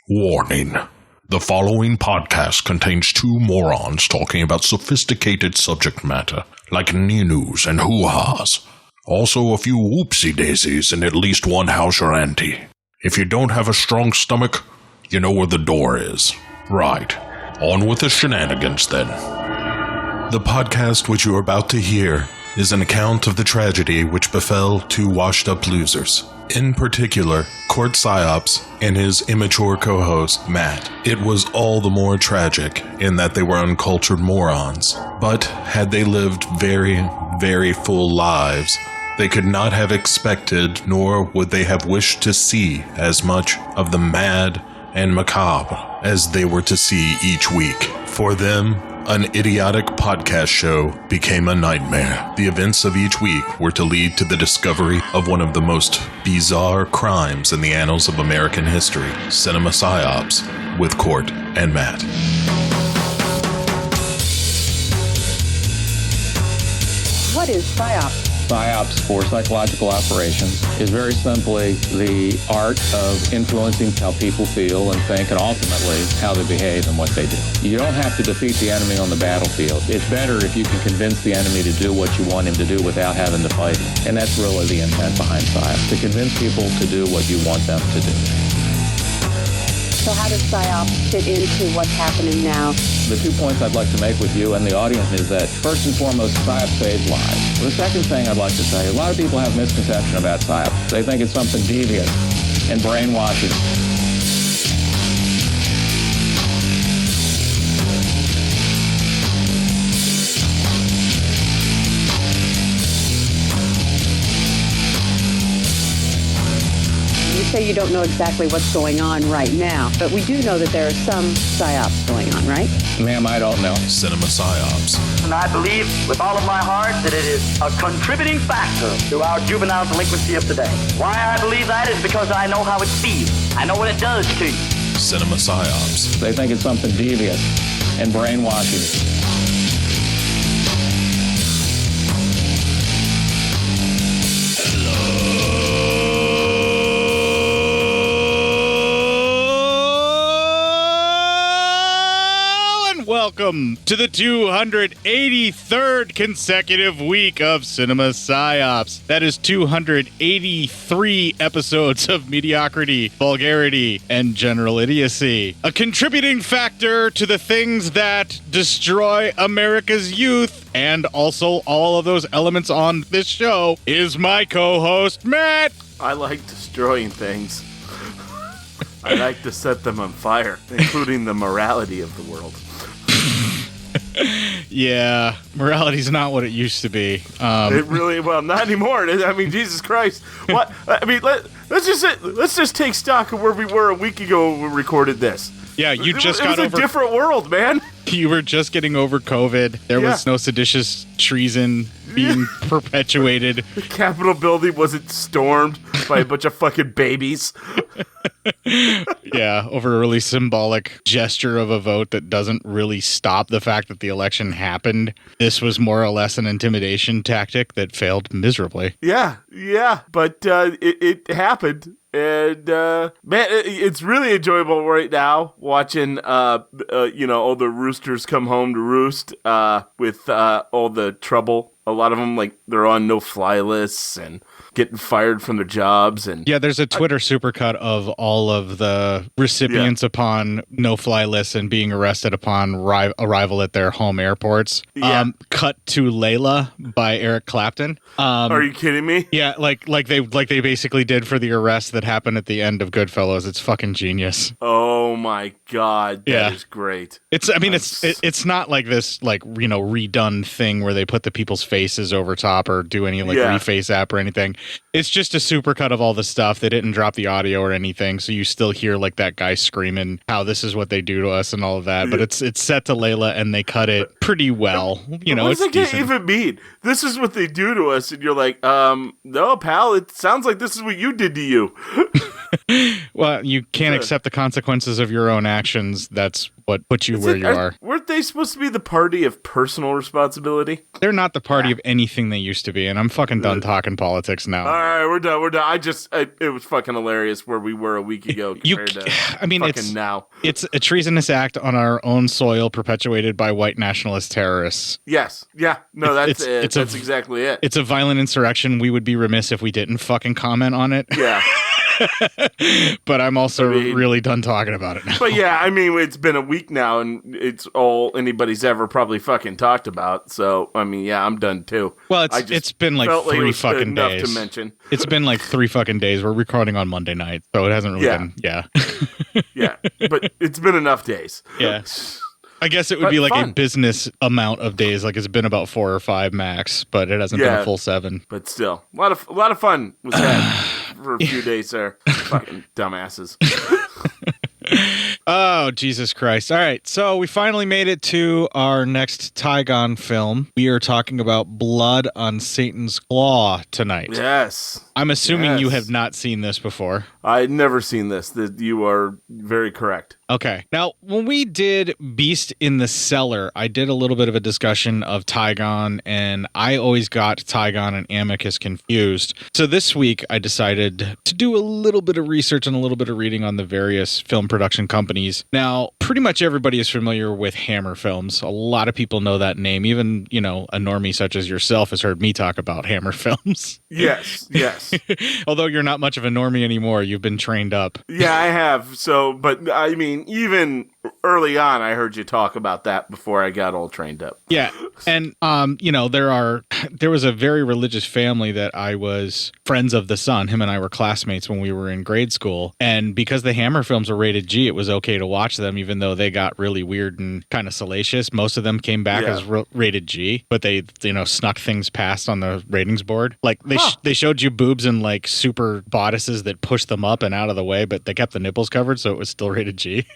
Warning. The following podcast contains two morons talking about sophisticated subject matter, like news and hoo-has. Also a few whoopsie-daisies and at least one house or auntie. If you don't have a strong stomach, you know where the door is. Right. On with the shenanigans then. The podcast which you are about to hear is an account of the tragedy which befell two washed-up losers. In particular, Court Psyops and his immature co-host, Matt. It was all the more tragic in that they were uncultured morons. But had they lived very, very full lives, they could not have expected, nor would they have wished to see as much of the mad and macabre as they were to see each week. For them, an idiotic podcast show became a nightmare. The events of each week were to lead to the discovery of one of the most bizarre crimes in the annals of American history, Cinema Psyops, with Court and Matt. What is Psyops? Psyops, for psychological operations, is very simply the art of influencing how people feel and think, and ultimately how they behave and what they do. You don't have to defeat the enemy on the battlefield. It's better if you can convince the enemy to do what you want him to do without having to fight him. And that's really the intent behind Psyops, to convince people to do what you want them to do. So how does Psyops fit into what's happening now? The 2 points I'd like to make with you and the audience is that, first and foremost, Psyops saves lives. The second thing I'd like to say, a lot of people have misconception about Psyops. They think it's something devious and brainwashing. You say you don't know exactly what's going on right now, but we do know that there are some Psyops going on, right? Ma'am, I don't know. Cinema Psyops. And I believe with all of my heart that it is a contributing factor to our juvenile delinquency of today. Why I believe that is because I know how it feels. I know what it does to you. Cinema Psyops. They think it's something devious and brainwashing. Welcome to the 283rd consecutive week of Cinema Psyops. That is 283 episodes of mediocrity, vulgarity, and general idiocy. A contributing factor to the things that destroy America's youth, and also all of those elements on this show, is my co-host, Matt. I like destroying things. I like to set them on fire, including the morality of the world. Yeah, morality's not what it used to be. It really, well, not anymore. I mean, Jesus Christ. What? I mean, let's just take stock of where we were a week ago when we recorded this. Yeah, you just got over. It was a different world, man. You were just getting over COVID. There was no seditious treason being perpetuated. The Capitol building wasn't stormed by a bunch of fucking babies. Yeah, over a really symbolic gesture of a vote that doesn't really stop the fact that the election happened. This was more or less an intimidation tactic that failed miserably. Yeah, but it happened. And, man, it's really enjoyable right now watching, all the roosters come home to roost, with, all the trouble. A lot of them, like, they're on no-fly lists and getting fired from their jobs. And yeah, there's a Twitter supercut of all of the recipients upon no-fly lists and being arrested upon arrival at their home airports. Yeah. Cut to Layla by Eric Clapton. Are you kidding me? Yeah, like they basically did for the arrest that happened at the end of Goodfellas. It's fucking genius. Oh my God, that is great. It's not like this redone thing where they put the people's faces over top or do any reface app or anything. It's just a supercut of all the stuff. They didn't drop the audio or anything, so you still hear like that guy screaming how this is what they do to us and all of that. But it's set to Layla and they cut it pretty well. What does it even mean? This is what they do to us, and you're like, no, pal. It sounds like this is what you did to you. Well, you can't accept the consequences of your own actions. That's what puts you where you are. Weren't they supposed to be the party of personal responsibility? They're not the party of anything they used to be, and I'm fucking done talking politics now. All right, we're done. It was fucking hilarious where we were a week ago compared to now. It's a treasonous act on our own soil perpetuated by white nationalist terrorists. Yes. Yeah. No, that's it. That's exactly it. It's a violent insurrection. We would be remiss if we didn't fucking comment on it. Yeah. But I'm also really done talking about it now. But yeah, I mean, it's been a week now, and it's all anybody's ever probably fucking talked about. So, I mean, yeah, I'm done too. Well, it's been like 3 fucking days. Enough to mention. It's been like 3 fucking days. We're recording on Monday night, so it hasn't really been. Yeah. Yeah, but it's been enough days. Yeah. I guess it would be like a business amount of days. Like it's been about 4 or 5 max, but it hasn't been a full 7. But still, a lot of fun was had for a few days there. Fucking dumbasses. Oh, Jesus Christ. All right. So we finally made it to our next Tygon film. We are talking about Blood on Satan's Claw tonight. Yes. I'm assuming you have not seen this before. I'd never seen this. You are very correct. Okay. Now, when we did Beast in the Cellar, I did a little bit of a discussion of Tygon, and I always got Tygon and Amicus confused. So this week, I decided to do a little bit of research and a little bit of reading on the various film production companies. Now, pretty much everybody is familiar with Hammer Films. A lot of people know that name. Even, a normie such as yourself has heard me talk about Hammer Films. Yes. Although you're not much of a normie anymore, you've been trained up. Yeah, I have. So, but I mean, even early on, I heard you talk about that before I got all trained up. Yeah. And, there was a very religious family that I was friends of the son. Him and I were classmates when we were in grade school. And because the Hammer films were rated G, it was okay to watch them, even though they got really weird and kind of salacious. Most of them came back as rated G, but they, snuck things past on the ratings board. Like they showed you boobs and like super bodices that pushed them up and out of the way, but they kept the nipples covered, so it was still rated G.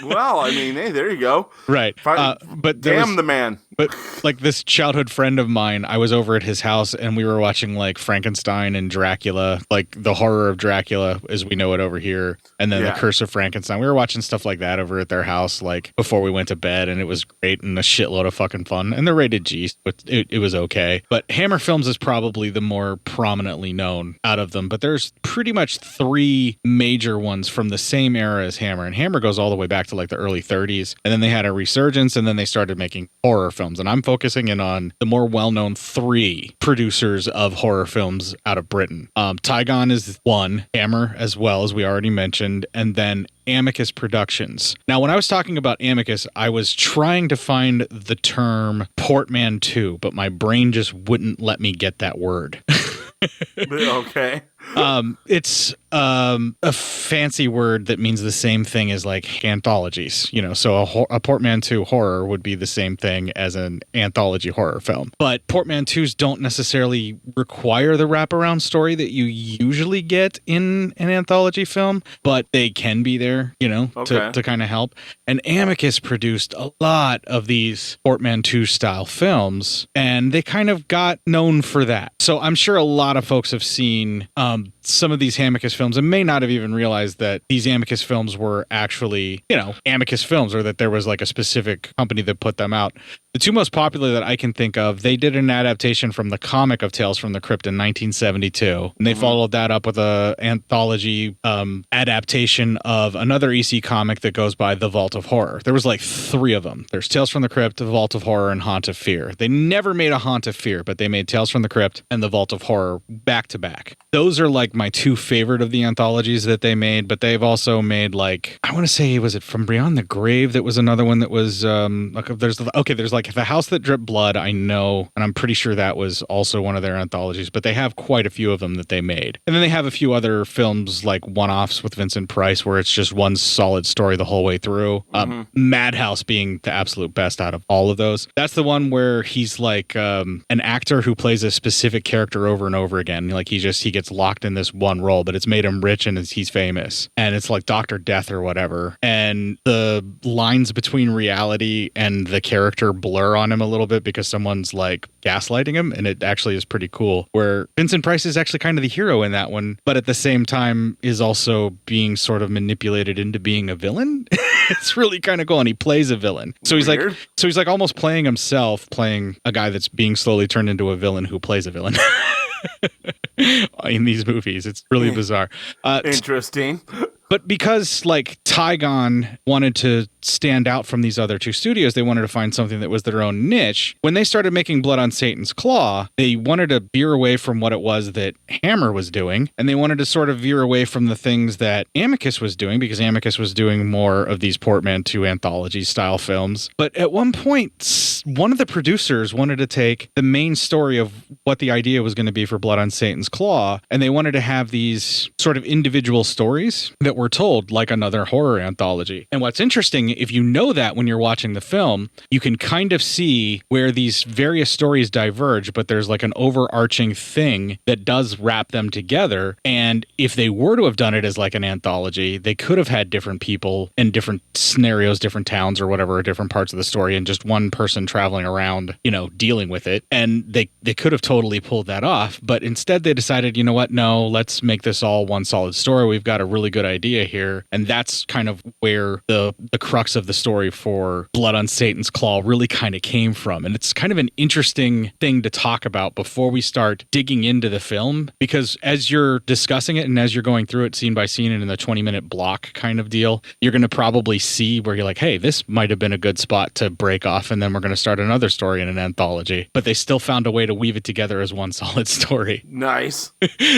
Well, I mean, hey, there you go. Right. But damn the man. But like this childhood friend of mine, I was over at his house and we were watching like Frankenstein and Dracula, like the horror of Dracula as we know it over here. And then the Curse of Frankenstein. We were watching stuff like that over at their house, like before we went to bed, and it was great and a shitload of fucking fun. And they're rated G, but it was okay. But Hammer Films is probably the more prominently known out of them. But there's pretty much 3 major ones from the same era as Hammer. And Hammer goes all the way back to like the early 30s. And then they had a resurgence, and then they started making horror films. And I'm focusing in on the more well-known 3 producers of horror films out of Britain. Tygon is one, Hammer as well, as we already mentioned, and then Amicus Productions. Now, when I was talking about Amicus, I was trying to find the term portmanteau, but my brain just wouldn't let me get that word. Okay. It's a fancy word that means the same thing as like anthologies, so a portmanteau horror would be the same thing as an anthology horror film. But portmanteaus don't necessarily require the wraparound story that you usually get in an anthology film, but they can be there, to kind of help. And Amicus produced a lot of these portmanteau style films, and they kind of got known for that. So I'm sure a lot of folks have seen some of these Amicus films and may not have even realized that these Amicus films were actually, Amicus films, or that there was like a specific company that put them out. The 2 most popular that I can think of, they did an adaptation from the comic of Tales from the Crypt in 1972. And they followed that up with an anthology adaptation of another EC comic that goes by The Vault of Horror. There was like 3 of them. There's Tales from the Crypt, The Vault of Horror, and Haunt of Fear. They never made a Haunt of Fear, but they made Tales from the Crypt and The Vault of Horror back to back. Those are like my 2 favorite of the anthologies that they made, but they've also made like, I want to say, was it From Beyond the Grave? That was another one that was, there's like The House That Dripped Blood, I know, and I'm pretty sure that was also one of their anthologies, but they have quite a few of them that they made. And then they have a few other films like one-offs with Vincent Price where it's just one solid story the whole way through. Madhouse being the absolute best out of all of those. That's the one where he's like an actor who plays a specific character over and over again. Like he gets locked in this one role, but it's made him rich and he's famous. And it's like Dr. Death or whatever. And the lines between reality and the character blur on him a little bit because someone's like gaslighting him. And it actually is pretty cool, where Vincent Price is actually kind of the hero in that one, but at the same time is also being sort of manipulated into being a villain. It's really kind of cool. And he plays a villain. So he's like almost playing himself, playing a guy that's being slowly turned into a villain who plays a villain. In these movies. It's really bizarre. Interesting. But because like Tygon wanted to stand out from these other two studios, they wanted to find something that was their own niche. When they started making Blood on Satan's Claw, they wanted to veer away from what it was that Hammer was doing, and they wanted to sort of veer away from the things that Amicus was doing, because Amicus was doing more of these portmanteau anthology style films. But at one point, one of the producers wanted to take the main story of what the idea was going to be for Blood on Satan's Claw, and they wanted to have these sort of individual stories that were told like another horror anthology. And what's interesting, if you know that when you're watching the film, you can kind of see where these various stories diverge, but there's like an overarching thing that does wrap them together. And if they were to have done it as like an anthology, they could have had different people in different scenarios, different towns or whatever, different parts of the story, and just one person traveling around, you know, dealing with it. And they could have totally pulled that off. But instead they decided, you know what, no, let's make this all one solid story. We've got a really good idea here, and that's kind of where the crux of the story for Blood on Satan's Claw really kind of came from. And it's kind of an interesting thing to talk about before we start digging into the film, because as you're discussing it and as you're going through it scene by scene and in the 20-minute block kind of deal, you're going to probably see where you're like, hey, this might have been a good spot to break off, and then we're going to start another story in an anthology. But they still found a way to weave it together as one solid story. Nice.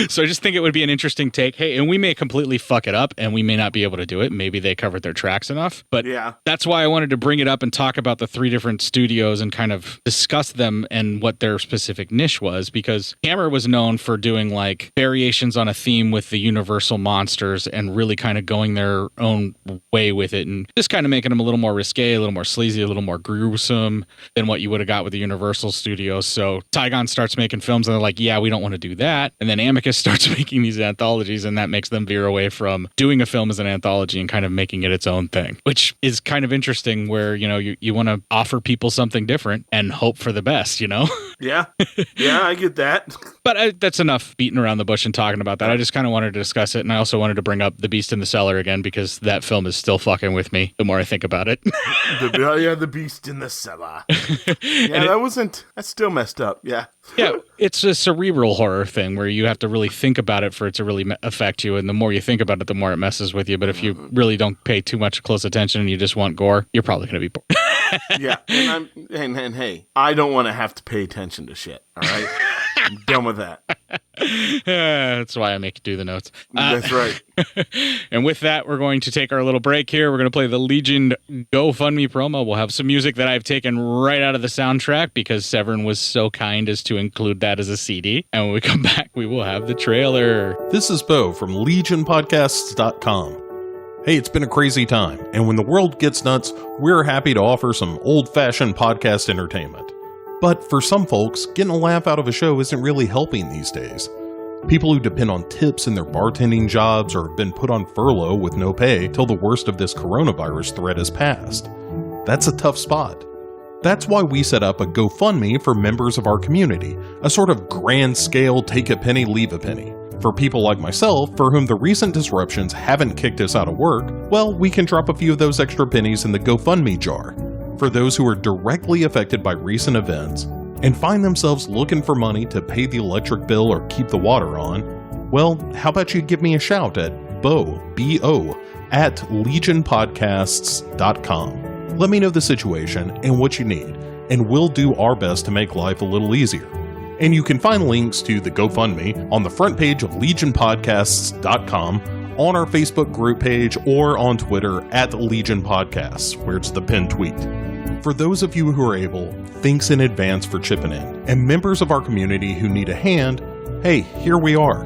So I just think it would be an interesting take. Hey, and we may completely fuck it up and we may not be able to do it. Maybe they covered their tracks enough. But yeah, that's why I wanted to bring it up and talk about the three different studios and kind of discuss them and what their specific niche was, because Hammer was known for doing like variations on a theme with the Universal monsters and really kind of going their own way with it and just kind of making them a little more risque, a little more sleazy, a little more gruesome than what you would have got with the Universal Studios. So Tygon starts making films and they're like, yeah, we don't want to do that. And then Amicus starts making these anthologies, and that makes them veer away from doing a film as an anthology and kind of making it its own thing, which is kind of interesting, where, you know, you want to offer people something different and hope for the best, you know? Yeah. Yeah, I get that. But that's enough beating around the bush and talking about that. I just kind of wanted to discuss it, and I also wanted to bring up The Beast in the Cellar again, because that film is still fucking with me the more I think about it. The Beast in the Cellar. Yeah, that's still messed up. Yeah. Yeah, it's a cerebral horror thing where you have to really think about it for it to really affect you, and the more you think about it, the more it messes with you. But if you really don't pay too much close attention and you just want gore, you're probably going to be bored. Yeah, and hey, I don't want to have to pay attention to shit, all right? I'm done with that. That's why I make you do the notes. That's right. And with that, we're going to take our little break here. We're going to play the Legion GoFundMe promo. We'll have some music that I've taken right out of the soundtrack because Severin was so kind as to include that as a CD. And when we come back, we will have the trailer. This is Bo from LegionPodcasts.com. Hey, it's been a crazy time, and when the world gets nuts, we're happy to offer some old-fashioned podcast entertainment. But for some folks, getting a laugh out of a show isn't really helping these days. People who depend on tips in their bartending jobs or have been put on furlough with no pay till the worst of this coronavirus threat has passed. That's a tough spot. That's why we set up a GoFundMe for members of our community, a sort of grand-scale take a penny, leave a penny. For people like myself, for whom the recent disruptions haven't kicked us out of work, well, we can drop a few of those extra pennies in the GoFundMe jar. For those who are directly affected by recent events and find themselves looking for money to pay the electric bill or keep the water on, well, how about you give me a shout at B-O, at legionpodcasts.com. Let me know the situation and what you need, and we'll do our best to make life a little easier. And you can find links to the GoFundMe on the front page of legionpodcasts.com, on our Facebook group page, or on Twitter at Legion Podcasts, where it's the pinned tweet. For those of you who are able, thanks in advance for chipping in. And members of our community who need a hand, hey, here we are.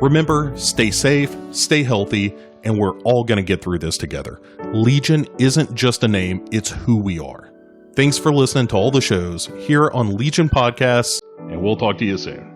Remember, stay safe, stay healthy, and we're all going to get through this together. Legion isn't just a name, it's who we are. Thanks for listening to all the shows here on Legion Podcasts, and we'll talk to you soon.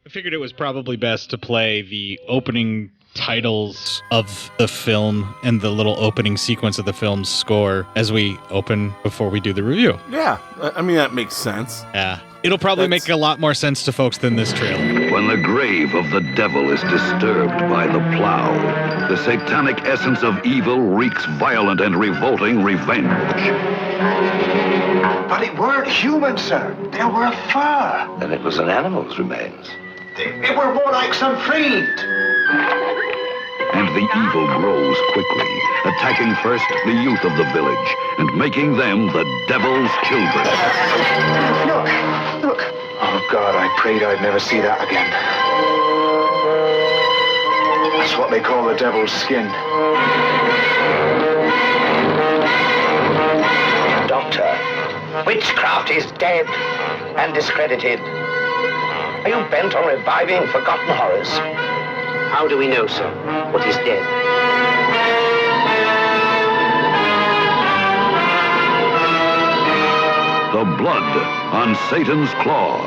I figured it was probably best to play the opening titles of the film and the little opening sequence of the film's score as we open before we do the review. Yeah, I mean, that makes sense. Yeah. It'll probably make a lot more sense to folks than this trailer. When the grave of the devil is disturbed by the plow, the satanic essence of evil wreaks violent and revolting revenge. But it weren't human, sir. They were fur. Then it was an animal's remains. It were more like some fiend. And the evil grows quickly, attacking first the youth of the village and making them the devil's children. Look. Oh, God, I prayed I'd never see that again. That's what they call the devil's skin. Doctor, witchcraft is dead and discredited. Are you bent on reviving forgotten horrors? How do we know, sir, what is dead? The blood on Satan's claw.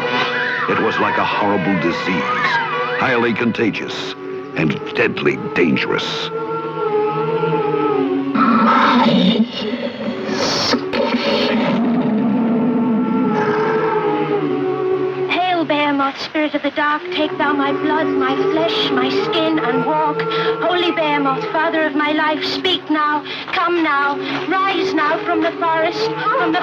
It was like a horrible disease, highly contagious and deadly dangerous. Spirit of the dark, take thou my blood, my flesh, my skin, and walk. Holy Behemoth, father of my life, speak now, come now, rise now from the forest, from the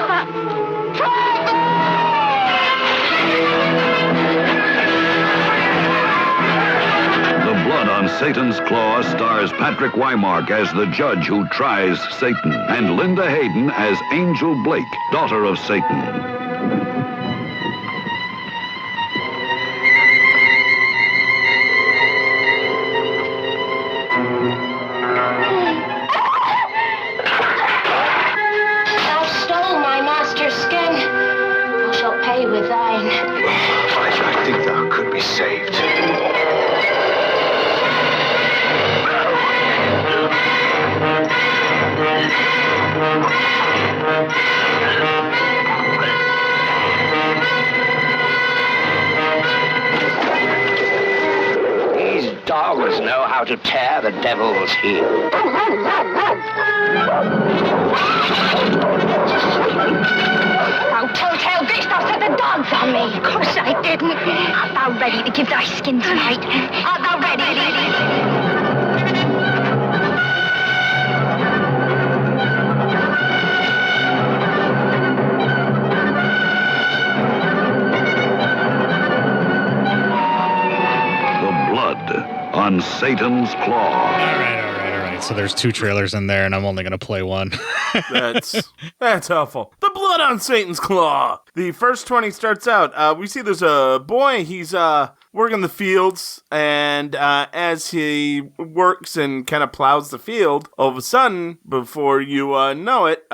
The Blood on Satan's Claw stars Patrick Wymark as the judge who tries Satan, and Linda Hayden as Angel Blake, daughter of Satan. I think thou could be saved. These dogs know how to tear the devil's heel. Oh, telltale bitch, thou set the dogs on me. Of course I didn't. Art thou ready to give thy skin tonight? Art thou ready? On Satan's Claw. All right. So there's two trailers in there, and I'm only going to play one. That's helpful. The Blood on Satan's Claw. The first 20 starts out. We see there's a boy. He's working the fields, and as he works and kind of plows the field, all of a sudden, before you know it,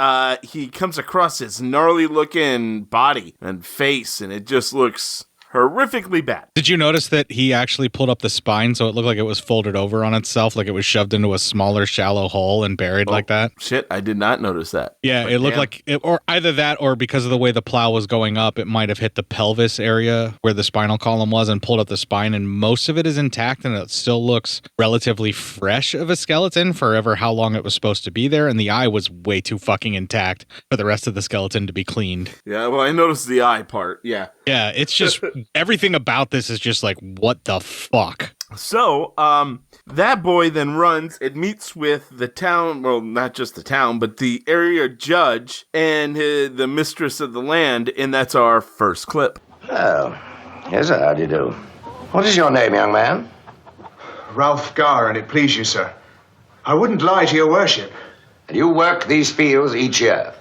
he comes across his gnarly-looking body and face, and it just looks horrifically bad. Did you notice that he actually pulled up the spine so it looked like it was folded over on itself, like it was shoved into a smaller, shallow hole and buried like that? Shit, I did not notice that. Yeah, it looked like, or either that or because of the way the plow was going up, it might have hit the pelvis area where the spinal column was and pulled up the spine, and most of it is intact and it still looks relatively fresh of a skeleton for ever how long it was supposed to be there, and the eye was way too fucking intact for the rest of the skeleton to be cleaned. Yeah, well, I noticed the eye part, yeah. Yeah, it's just, everything about this is just like, what the fuck? So, that boy then runs and meets with the town, well, not just the town, but the area judge and the mistress of the land, and that's our first clip. Oh, yes, sir, how do you do? What is your name, young man? Ralph Garr, and it please you, sir. I wouldn't lie to your worship. And you work these fields each year?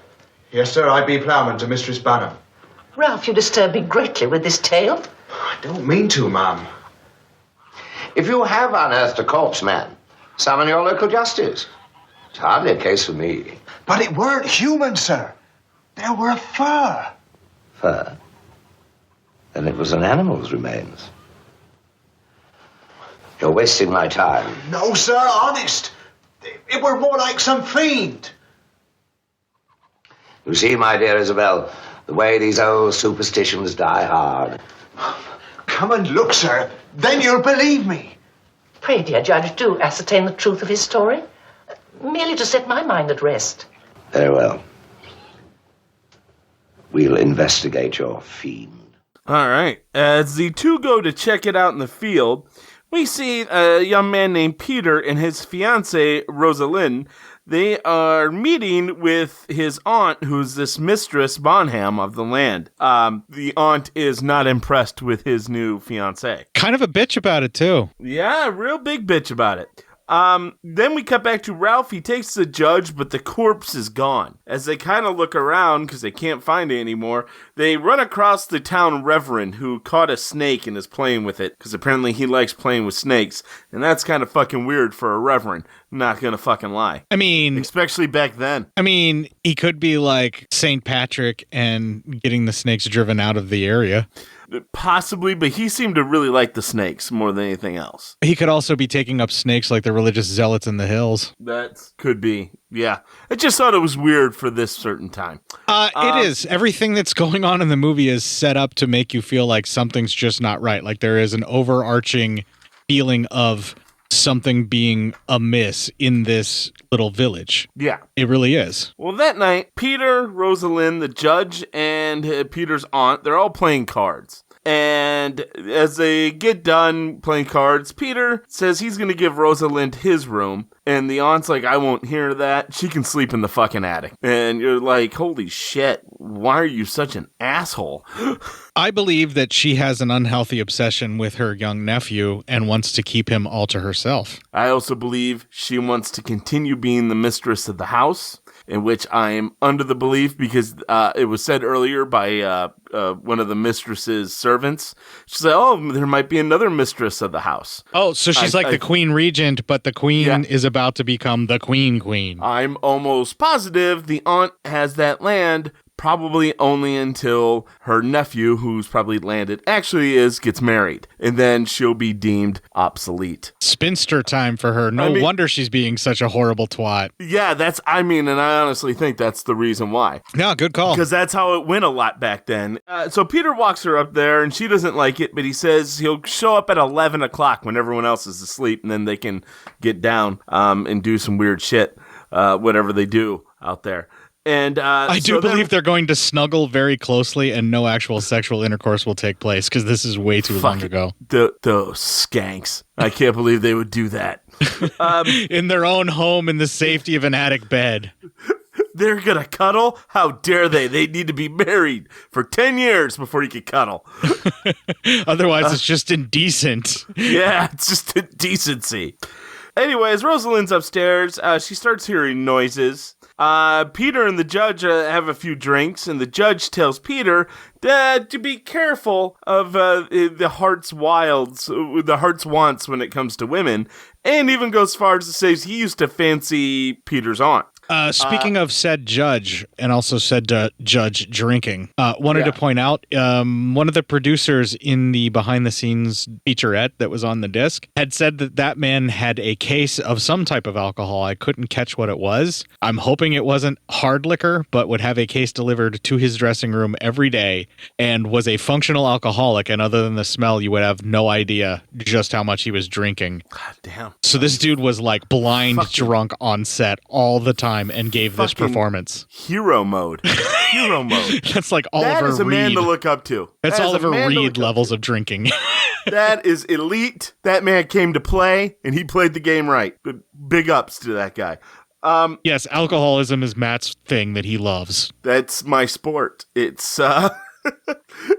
Yes, sir, I be ploughman to Mistress Banham. Ralph, you disturb me greatly with this tale. I don't mean to, ma'am. If you have unearthed a corpse, man, summon your local justice. It's hardly a case for me. But it weren't human, sir. There were fur. Fur? Then it was an animal's remains. You're wasting my time. No, sir, honest. It were more like some fiend. You see, my dear Isabel, the way these old superstitions die hard. come and look, sir. Then you'll believe me. Pray, dear Judge, do ascertain the truth of his story. Merely to set my mind at rest. Very well. We'll investigate your fiend. All right. As the two go to check it out in the field, we see a young man named Peter and his fiancée, Rosalind. They are meeting with his aunt, who's this Mistress Bonham of the land. The aunt is not impressed with his new fiancée. Kind of a bitch about it, too. Yeah, real big bitch about it. Then we cut back to Ralph. He takes the judge, but the corpse is gone. As they kind of look around, because they can't find it anymore, they run across the town reverend who caught a snake and is playing with it, because apparently he likes playing with snakes, and that's kind of fucking weird for a reverend. Not gonna fucking lie. I mean... especially back then. I mean, he could be like St. Patrick and getting the snakes driven out of the area. Possibly, but he seemed to really like the snakes more than anything else. He could also be taking up snakes like the religious zealots in the hills. That could be, yeah. I just thought it was weird for this certain time. It is. Everything that's going on in the movie is set up to make you feel like something's just not right. Like there is an overarching feeling of something being amiss in this little village. Yeah. It really is. Well, that night, Peter, Rosalind, the judge, and Peter's aunt, they're all playing cards. And as they get done playing cards, Peter says he's going to give Rosalind his room. And the aunt's like, I won't hear that. She can sleep in the fucking attic. And you're like, holy shit, why are you such an asshole? I believe that she has an unhealthy obsession with her young nephew and wants to keep him all to herself. I also believe she wants to continue being the mistress of the house, in which I am under the belief because it was said earlier by one of the mistress's servants. She said, oh, there might be another mistress of the house. Oh, so she's like the queen regent, but the queen is about to become the queen. I'm almost positive the aunt has that land probably only until her nephew, who's probably landed, gets married. And then she'll be deemed obsolete. Spinster time for her. No wonder she's being such a horrible twat. Yeah, and I honestly think that's the reason why. Yeah, good call. Because that's how it went a lot back then. So Peter walks her up there, and she doesn't like it, but he says he'll show up at 11 o'clock when everyone else is asleep, and then they can get down and do some weird shit, whatever they do out there. And I do believe they're going to snuggle very closely and no actual sexual intercourse will take place because this is way too long ago. Those skanks. I can't believe they would do that. In their own home in the safety of an attic bed. They're going to cuddle? How dare they? They need to be married for 10 years before you can cuddle. Otherwise, it's just indecent. Yeah, it's just indecency. Anyways, Rosalind's upstairs. She starts hearing noises. Peter and the judge have a few drinks, and the judge tells Peter to be careful of the heart's wants when it comes to women, and even goes as far as to say he used to fancy Peter's aunt. Speaking of said judge, and also said judge drinking, wanted to point out one of the producers in the behind-the-scenes featurette that was on the disc had said that man had a case of some type of alcohol. I couldn't catch what it was. I'm hoping it wasn't hard liquor, but would have a case delivered to his dressing room every day and was a functional alcoholic, and other than the smell, you would have no idea just how much he was drinking. God damn. So this dude was like blind drunk on set all the time and gave this performance. Hero mode. Hero mode. That's like Oliver Reed. That is a man to look up to. That's Oliver Reed levels of drinking. That is elite. That man came to play, and he played the game right. Big ups to that guy. Yes, alcoholism is Matt's thing that he loves. That's my sport. It's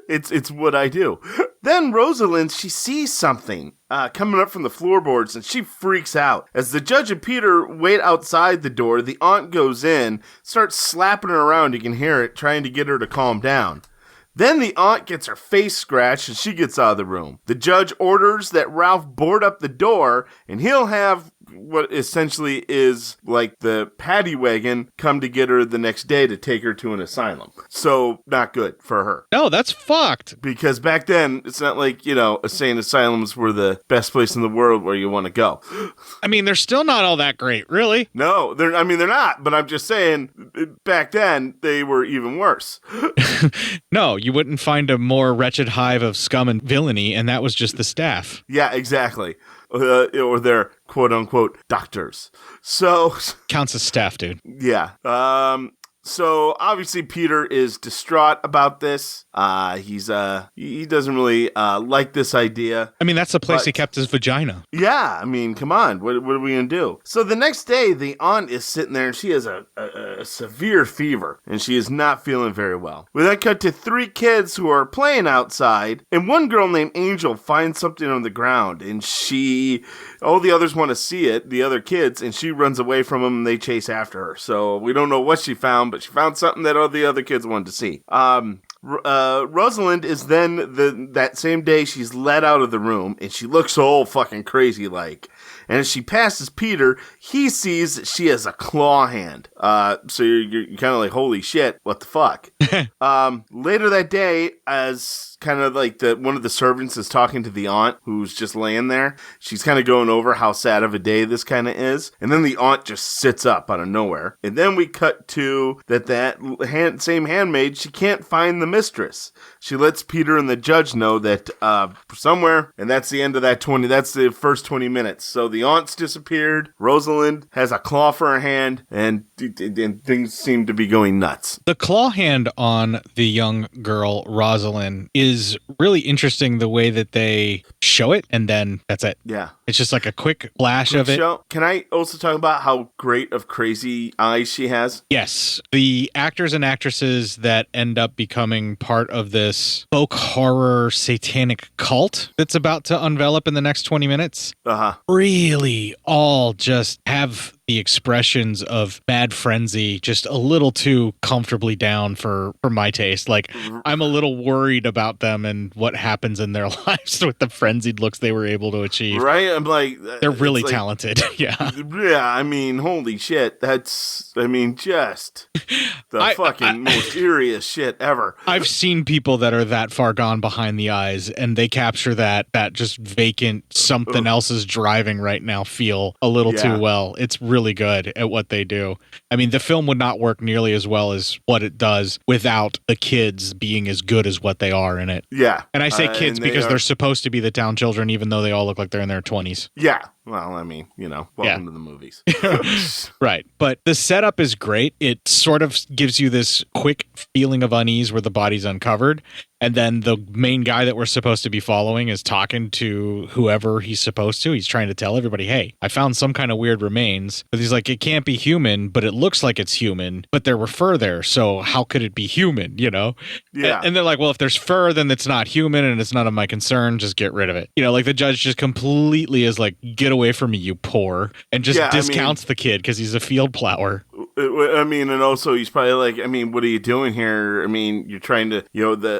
it's what I do. Then Rosalind, she sees something coming up from the floorboards, and she freaks out. As the judge and Peter wait outside the door, the aunt goes in, starts slapping her around. You can hear it, trying to get her to calm down. Then the aunt gets her face scratched, and she gets out of the room. The judge orders that Ralph board up the door, and he'll have what essentially is like the paddy wagon come to get her the next day to take her to an asylum. So not good for her. No, that's fucked. Because back then, it's not like, insane asylums were the best place in the world where you want to go. I mean, they're still not all that great, really. No, they're not, but I'm just saying, back then, they were even worse. No, you wouldn't find a more wretched hive of scum and villainy, and that was just the staff. Yeah, exactly. Or their quote-unquote doctors. So... Counts as staff, dude. Yeah. So obviously Peter is distraught about this. He doesn't really like this idea. I mean, that's the place he kept his vagina. Yeah, I mean, come on, what are we gonna do? So the next day, the aunt is sitting there and she has a severe fever and she is not feeling very well. We then cut to 3 kids who are playing outside, and one girl named Angel finds something on the ground, and all the others want to see it, the other kids, and she runs away from them and they chase after her. So we don't know what she found, but she found something that all the other kids wanted to see. Rosalind is then that same day she's let out of the room and she looks all fucking crazy like. And as she passes Peter, he sees that she has a claw hand. So you're kind of like, holy shit, what the fuck? Later that day, as kind of like one of the servants is talking to the aunt who's just laying there, she's kind of going over how sad of a day this kind of is. And then the aunt just sits up out of nowhere. And then we cut to that same handmaid, she can't find the mistress. She lets Peter and the judge know that somewhere, and that's the end of that's the first 20 minutes. So the aunt's disappeared, Rosalind has a claw for her hand, and things seem to be going nuts. The claw hand on the young girl, Rosalind, is really interesting the way that they show it, and then that's it. Yeah. It's just like a quick flash of it. Can I also talk about how great of crazy eyes she has? Yes. The actors and actresses that end up becoming part of this folk horror satanic cult that's about to envelop in the next 20 minutes really all just have the expressions of bad frenzy just a little too comfortably down for my taste. Like, I'm a little worried about them and what happens in their lives with the frenzied looks they were able to achieve. Right? I'm like... They're really talented. Yeah. Yeah, I mean, holy shit. Just the fucking most eeriest shit ever. I've seen people that are that far gone behind the eyes, and they capture that just vacant something else is driving right now feel a little too well. It's really good at what they do. I mean, the film would not work nearly as well as what it does without the kids being as good as what they are in it. Yeah. And I say kids because they're supposed to be the town children, even though they all look like they're in their 20s. Yeah. Well, I mean, welcome to the movies. Right. But the setup is great. It sort of gives you this quick feeling of unease where the body's uncovered. And then the main guy that we're supposed to be following is talking to whoever he's supposed to. He's trying to tell everybody, hey, I found some kind of weird remains. But he's like, it can't be human, but it looks like it's human. But there were fur there, so how could it be human, Yeah. And they're like, well, if there's fur, then it's not human and it's none of my concern. Just get rid of it. Like the judge just completely is like, get away from me, you poor. And just discounts the kid because he's a field plower. I mean, and also he's probably like, I mean, what are you doing here? I mean, you're trying to,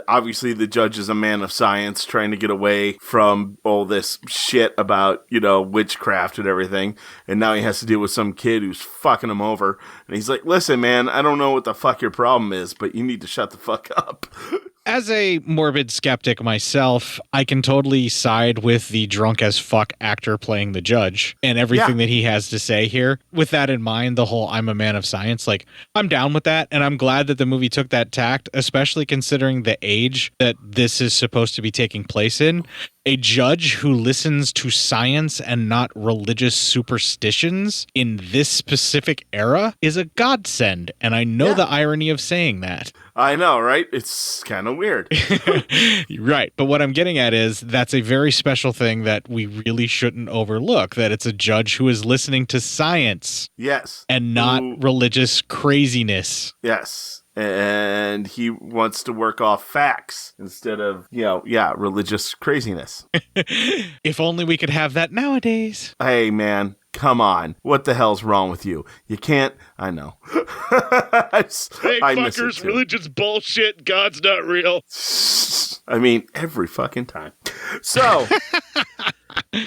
obviously the judge is a man of science trying to get away from all this shit about, witchcraft and everything. And now he has to deal with some kid who's fucking him over. And he's like, listen, man, I don't know what the fuck your problem is, but you need to shut the fuck up. As a morbid skeptic myself, I can totally side with the drunk as fuck actor playing the judge and everything that he has to say here. With that in mind, the whole I'm a man of science, like, I'm down with that. And I'm glad that the movie took that tact, especially considering the age that this is supposed to be taking place in. A judge who listens to science and not religious superstitions in this specific era is a godsend. And I know the irony of saying that. I know, right? It's kind of weird. Right. But what I'm getting at is that's a very special thing that we really shouldn't overlook, that it's a judge who is listening to science. Yes. And not religious craziness. Yes. And he wants to work off facts instead of, religious craziness. If only we could have that nowadays. Hey, man, come on. What the hell's wrong with you? You can't. I know. Hey, fuckers, religion's bullshit. God's not real. I mean, every fucking time. So...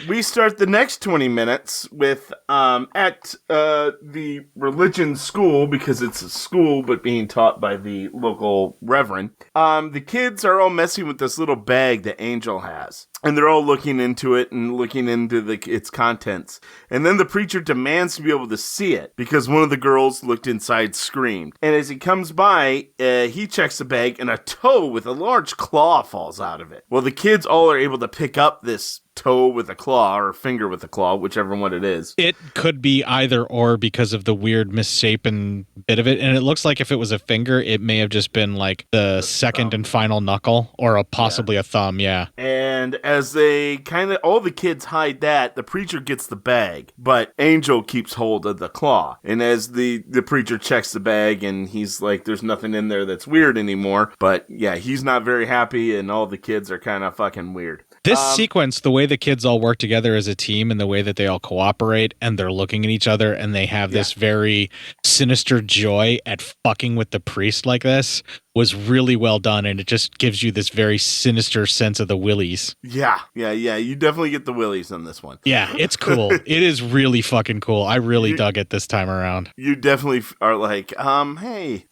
We start the next 20 minutes with at the religion school, because it's a school but being taught by the local reverend. The kids are all messing with this little bag that Angel has. And they're all looking into it and looking into its contents. And then the preacher demands to be able to see it because one of the girls looked inside, screamed. And as he comes by, he checks the bag and a toe with a large claw falls out of it. Well, the kids all are able to pick up this toe with a claw or finger with a claw, whichever one it is. It could be either or because of the weird misshapen bit of it. And it looks like if it was a finger, it may have just been like the second and final knuckle or possibly a thumb. Yeah. And as they all the kids hide that, the preacher gets the bag, but Angel keeps hold of the claw. And as the preacher checks the bag and he's like, there's nothing in there that's weird anymore. But yeah, he's not very happy and all the kids are kind of fucking weird. This sequence, the way the kids all work together as a team and the way that they all cooperate and they're looking at each other and they have this very sinister joy at fucking with the priest like this was really well done. And it just gives you this very sinister sense of the willies. Yeah. You definitely get the willies on this one. Yeah, it's cool. It is really fucking cool. I really dug it this time around. You definitely are like, hey,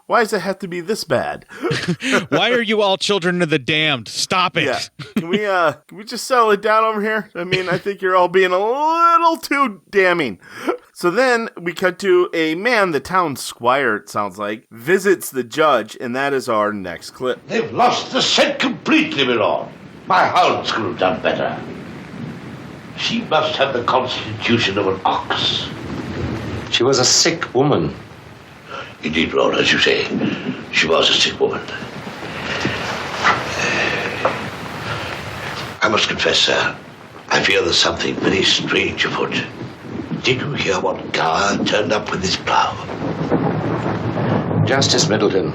why does it have to be this bad? Why are you all children of the damned? Stop it. Yeah. Can we just settle it down over here? I mean, I think you're all being a little too damning. So then we cut to a man, the town squire, it sounds like, visits the judge, and that is our next clip. They've lost the scent completely, my lord. My hounds could have done better. She must have the constitution of an ox. She was a sick woman. Indeed, Lord, as you say, she was a sick woman. I must confess, sir, I fear there's something very strange afoot. Did you hear what Gower turned up with his plough? Justice Middleton,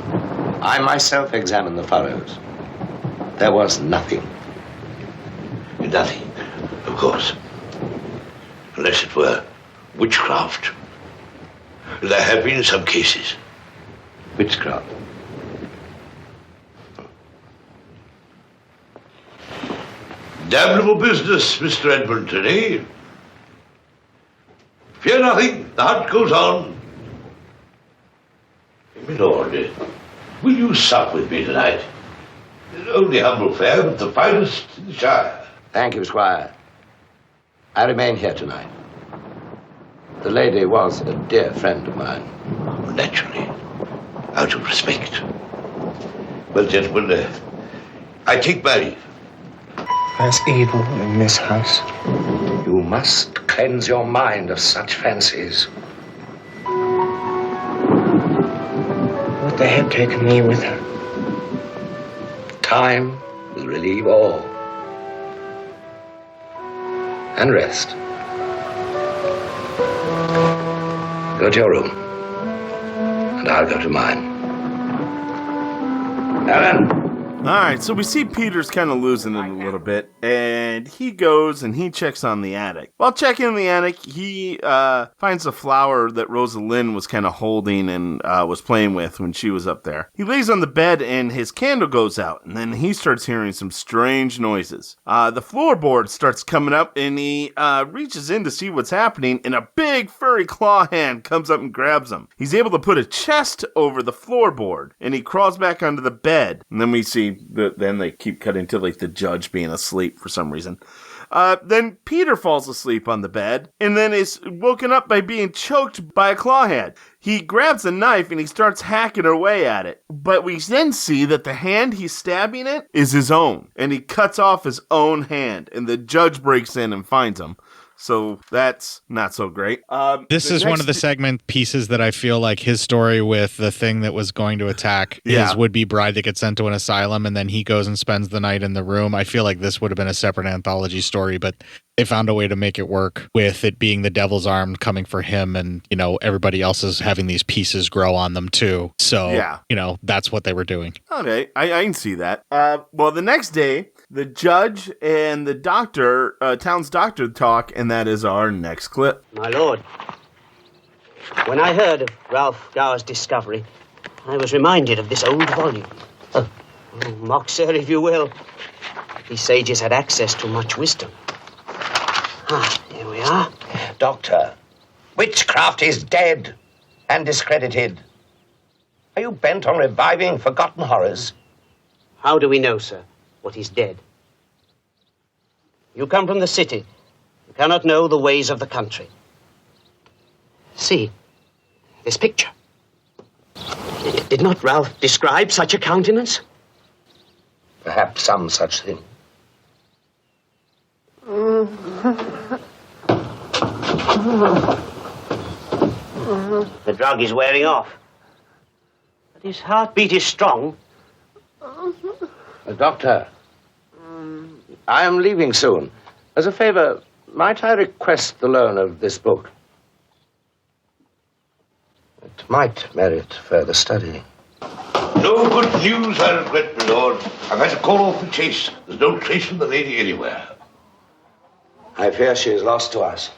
I myself examined the furrows. There was nothing. Nothing, of course. Unless it were witchcraft. There have been some cases. Witchcraft? Damnable business, Mr. Edmonton, eh? Fear nothing, the hunt goes on. My lord, will you sup with me tonight? Only humble fare, but the finest in the Shire. Thank you, Squire. I remain here tonight. The lady was a dear friend of mine. Naturally. Out of respect. Well, gentlemen, I take my leave. There's evil in this house. You must cleanse your mind of such fancies. Would they have taken me with her? Time will relieve all. And rest. Go to your room, and I'll go to mine. Ellen! All right, so we see Peter's kind of losing it a little bit, and he goes and he checks on the attic. While checking in the attic, he finds a flower that Rosalind was kind of holding and was playing with when she was up there. He lays on the bed, and his candle goes out, and then he starts hearing some strange noises. The floorboard starts coming up, and he reaches in to see what's happening, and a big furry claw hand comes up and grabs him. He's able to put a chest over the floorboard, and he crawls back onto the bed, and then we see then they keep cutting to like the judge being asleep for some reason. Then Peter falls asleep on the bed and then is woken up by being choked by a claw hand. He grabs a knife and he starts hacking away at it. But we then see that the hand he's stabbing it is his own. And he cuts off his own hand. And the judge breaks in and finds him. So that's not so great. This is one of the segment pieces that I feel like his story with the thing that was going to attack his would-be bride that gets sent to an asylum, and then he goes and spends the night in the room. I feel like this would have been a separate anthology story, but they found a way to make it work with it being the devil's arm coming for him, and, you know, everybody else is having these pieces grow on them too. So, you know, that's what they were doing. Okay, I can see that. Well, the next day, the judge and the doctor, town's doctor, talk, and that is our next clip. My lord, when I heard of Ralph Gower's discovery, I was reminded of this old volume. Mock, sir, if you will. These sages had access to much wisdom. Here we are. Doctor, witchcraft is dead and discredited. Are you bent on reviving forgotten horrors? How do we know, sir, what is dead? You come from the city. You cannot know the ways of the country. See, this picture. Did not Ralph describe such a countenance? Perhaps some such thing. The drug is wearing off. But his heartbeat is strong. Doctor, I am leaving soon. As a favor, might I request the loan of this book? It might merit further study. No good news, I regret, my lord. I've had to call off the chase. There's no trace of the lady anywhere. I fear she is lost to us.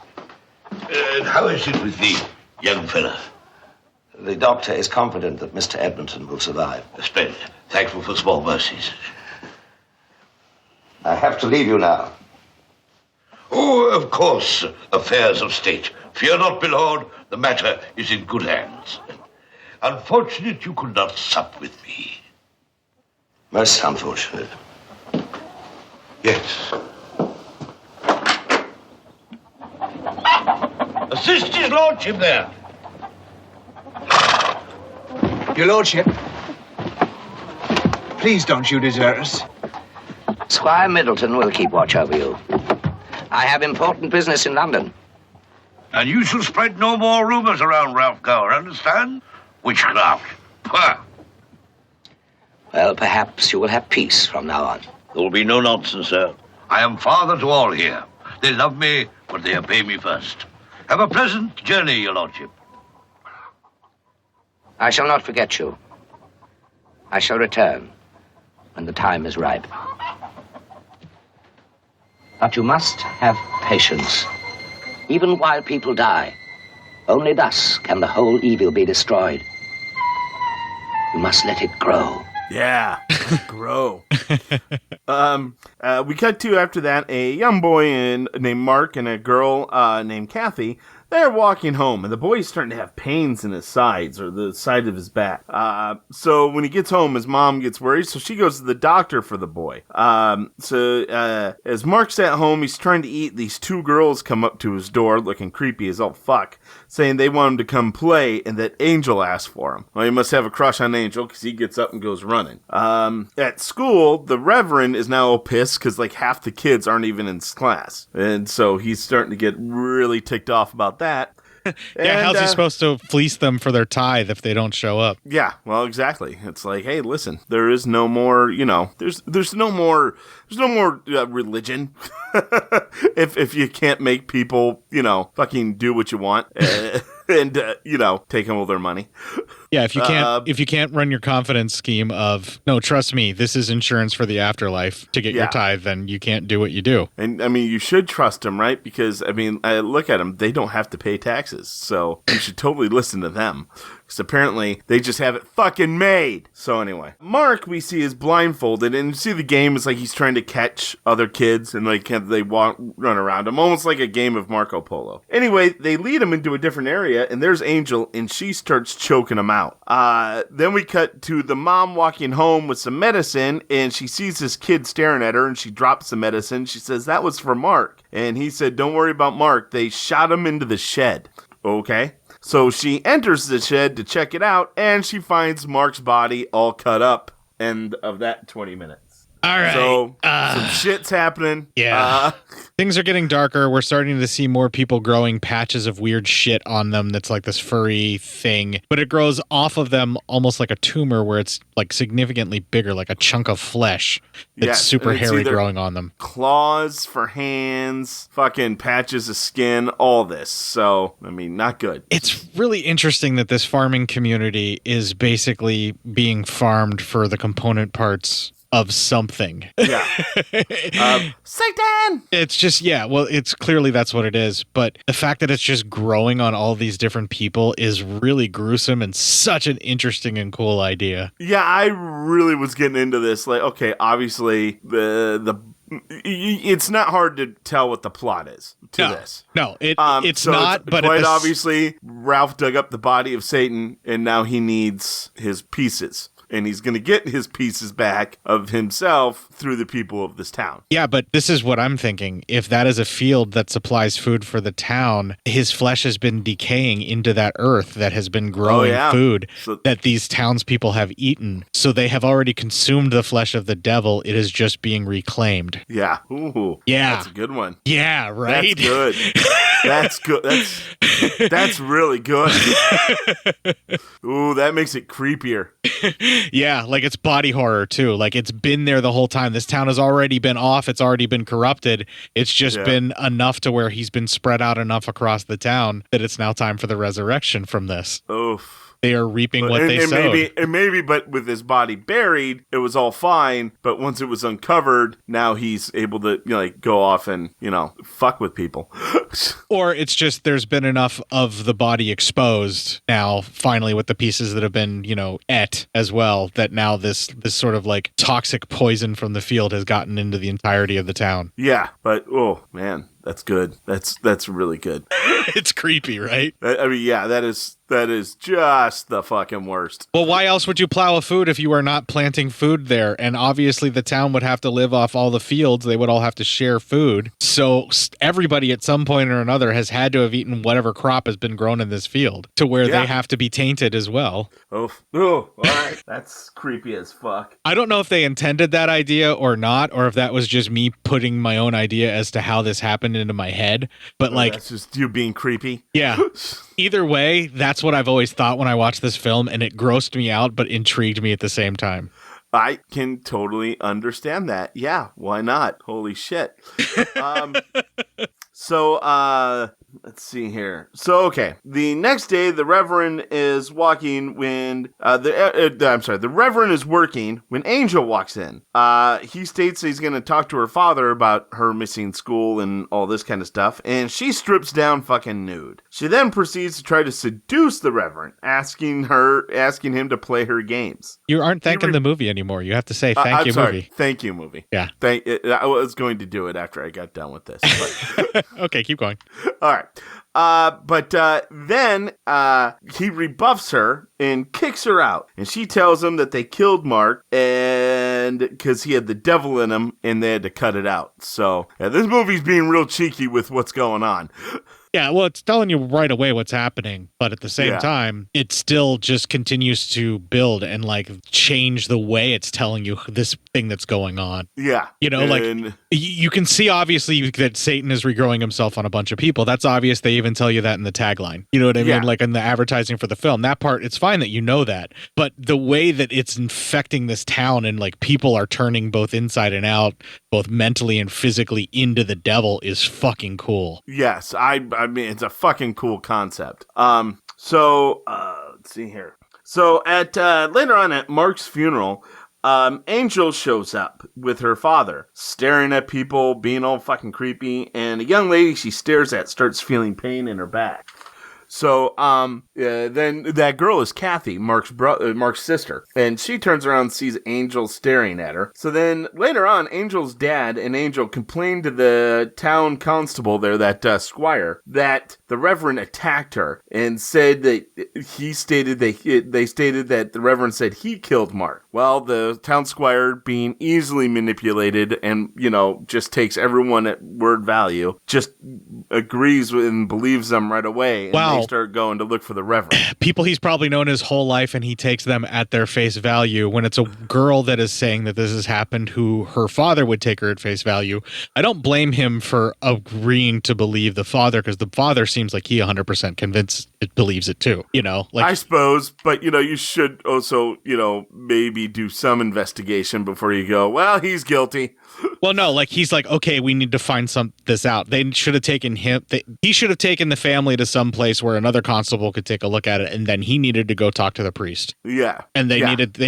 And how is it with the young fella? The doctor is confident that Mr. Edmonton will survive. Splendid. Thankful for small mercies. I have to leave you now. Oh, of course, affairs of state. Fear not, my lord. The matter is in good hands. Unfortunate you could not sup with me. Most unfortunate. Yes. Assist his lordship there. Your lordship, please don't you desert us. Squire Middleton will keep watch over you. I have important business in London. And you shall spread no more rumors around Ralph Gower, understand? Witchcraft. Pah! Well, perhaps you will have peace from now on. There will be no nonsense, sir. I am father to all here. They love me, but they obey me first. Have a pleasant journey, your lordship. I shall not forget you. I shall return when the time is ripe. But you must have patience. Even while people die, only thus can the whole evil be destroyed. You must let it grow. Yeah, grow. We cut to, after that, a young boy named Mark and a girl named Kathy. They're walking home, and the boy's starting to have pains in his sides, or the side of his back. So when he gets home, his mom gets worried, so she goes to the doctor for the boy. As Mark's at home, he's trying to eat. These two girls come up to his door, looking creepy as all fuck, saying they want him to come play, and that Angel asked for him. Well, he must have a crush on Angel, because he gets up and goes running. At school, the Reverend is now pissed, because like half the kids aren't even in his class. And so he's starting to get really ticked off about that. How's he supposed to fleece them for their tithe if they don't show up? Yeah, well, exactly. It's like, hey, listen, there is no more, there's no more religion if you can't make people, fucking do what you want and take them all their money. Yeah, if you can't run your confidence scheme of, no, trust me, this is insurance for the afterlife to get your tithe, then you can't do what you do. And I mean, you should trust them, right? Because I look at them, they don't have to pay taxes, so you should totally listen to them. Because apparently they just have it fucking made. So anyway, Mark, we see, is blindfolded, and you see the game is like he's trying to catch other kids, and like they run around him, almost like a game of Marco Polo. Anyway, they lead him into a different area, and there's Angel, and she starts choking him out. Then we cut to the mom walking home with some medicine, and she sees this kid staring at her, and she drops the medicine. She says, that was for Mark. And he said, don't worry about Mark. They shot him into the shed. Okay. So she enters the shed to check it out, and she finds Mark's body all cut up. End of that 20 minutes. All right. So some shit's happening. Yeah. Things are getting darker. We're starting to see more people growing patches of weird shit on them that's like this furry thing. But it grows off of them almost like a tumor where it's like significantly bigger, like a chunk of flesh that's super hairy growing on them. Claws for hands, fucking patches of skin, all this. So, I mean, not good. It's really interesting that this farming community is basically being farmed for the component parts of something. Yeah. Satan! It's just, it's clearly that's what it is. But the fact that it's just growing on all these different people is really gruesome and such an interesting and cool idea. Yeah, I really was getting into this. Like, okay, obviously the it's not hard to tell what the plot is to this. No, it's not. But quite obviously, Ralph dug up the body of Satan, and now he needs his pieces. And he's going to get his pieces back of himself through the people of this town. Yeah, but this is what I'm thinking. If that is a field that supplies food for the town, his flesh has been decaying into that earth that has been growing food that these townspeople have eaten. So they have already consumed the flesh of the devil. It is just being reclaimed. Yeah. Ooh. Yeah. That's a good one. Yeah, right? That's good. That's good. That's really good. Ooh, that makes it creepier. Yeah, like it's body horror too. Like it's been there the whole time. This town has already been off. It's already been corrupted. It's just been enough to where he's been spread out enough across the town that it's now time for the resurrection from this. Oof. They are reaping what they sowed. Maybe, but with his body buried, it was all fine. But once it was uncovered, now he's able to go off and fuck with people. Or it's just there's been enough of the body exposed now, finally, with the pieces that have been et as well, that now this sort of like toxic poison from the field has gotten into the entirety of the town. Yeah, but oh man, that's good. That's really good. It's creepy, right? I mean, yeah, that is just the fucking worst. Well, why else would you plow a food if you are not planting food there? And obviously the town would have to live off all the fields. They would all have to share food. So everybody at some point or another has had to have eaten whatever crop has been grown in this field to where they have to be tainted as well. Oh, all right. That's creepy as fuck. I don't know if they intended that idea or not, or if that was just me putting my own idea as to how this happened into my head. But that's just you being creepy. Yeah. Either way, that's what I've always thought when I watched this film, and it grossed me out, but intrigued me at the same time. I can totally understand that. Yeah, why not? Holy shit. Let's see here. So, okay. The next day, the Reverend is walking when the Reverend is working when Angel walks in. He states he's going to talk to her father about her missing school and all this kind of stuff, and she strips down fucking nude. She then proceeds to try to seduce the Reverend, asking him to play her games. You aren't thanking the movie anymore. You have to say thank you, sorry. movie. Thank you, movie. Yeah. I was going to do it after I got done with this. But. Okay, keep going. All right. Then he rebuffs her and kicks her out. And she tells him that they killed Mark and because he had the devil in him and they had to cut it out. So this movie's being real cheeky with what's going on. Yeah, well, it's telling you right away what's happening, but at the same time, it still just continues to build and change the way it's telling you this thing that's going on. Yeah. You can see obviously that Satan is regrowing himself on a bunch of people. That's obvious. They even tell you that in the tagline. You know what I mean? Like in the advertising for the film. That part, it's fine that you know that. But the way that it's infecting this town and people are turning both inside and out, both mentally and physically into the devil is fucking cool. Yes, I mean, it's a fucking cool concept. Let's see here. So later on at Mark's funeral, Angel shows up with her father, staring at people, being all fucking creepy, and a young lady she stares at starts feeling pain in her back. So, then that girl is Kathy, Mark's sister, and she turns around and sees Angel staring at her. So then later on, Angel's dad and Angel complained to the town constable there, that Squire, that the Reverend attacked her and said that they stated that the Reverend said he killed Mark. Well, the town squire, being easily manipulated and, just takes everyone at word value, just agrees with and believes them right away. And they start going to look for the Reverend. People he's probably known his whole life, and he takes them at their face value. When it's a girl that is saying that this has happened, who her father would take her at face value, I don't blame him for agreeing to believe the father, because the father seems like he 100% believes it too. I suppose, but you should also, maybe do some investigation before you go, well, he's guilty. Well, no, he's okay, we need to find this out. They should have taken him. He should have taken the family to some place where another constable could take a look at it, and then he needed to go talk to the priest. Yeah. And they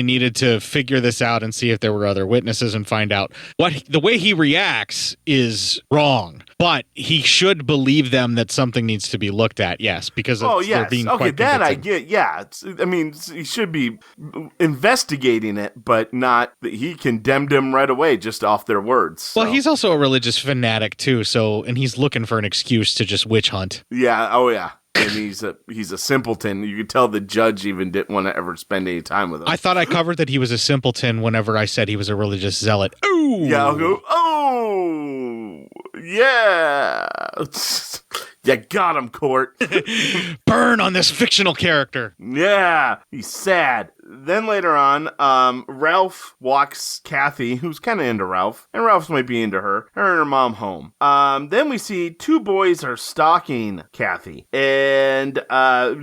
needed to figure this out and see if there were other witnesses and find out the way he reacts is wrong. But he should believe them that something needs to be looked at, yes, because they're being quite that I convincing. get. Yeah, he should be investigating it, but not. He condemned him right away just off their words. So. Well, he's also a religious fanatic too, and he's looking for an excuse to just witch hunt. Yeah. Oh yeah. And he's a simpleton. You could tell the judge even didn't want to ever spend any time with him. I thought I covered that he was a simpleton whenever I said he was a religious zealot. Ooh! Yeah, I'll go, oh! Yeah! You got him, Court. Burn on this fictional character. Yeah, he's sad. Then later on, Ralph walks Kathy, who's kind of into Ralph, and Ralph might be into her and her mom home. Then we see two boys are stalking Kathy, and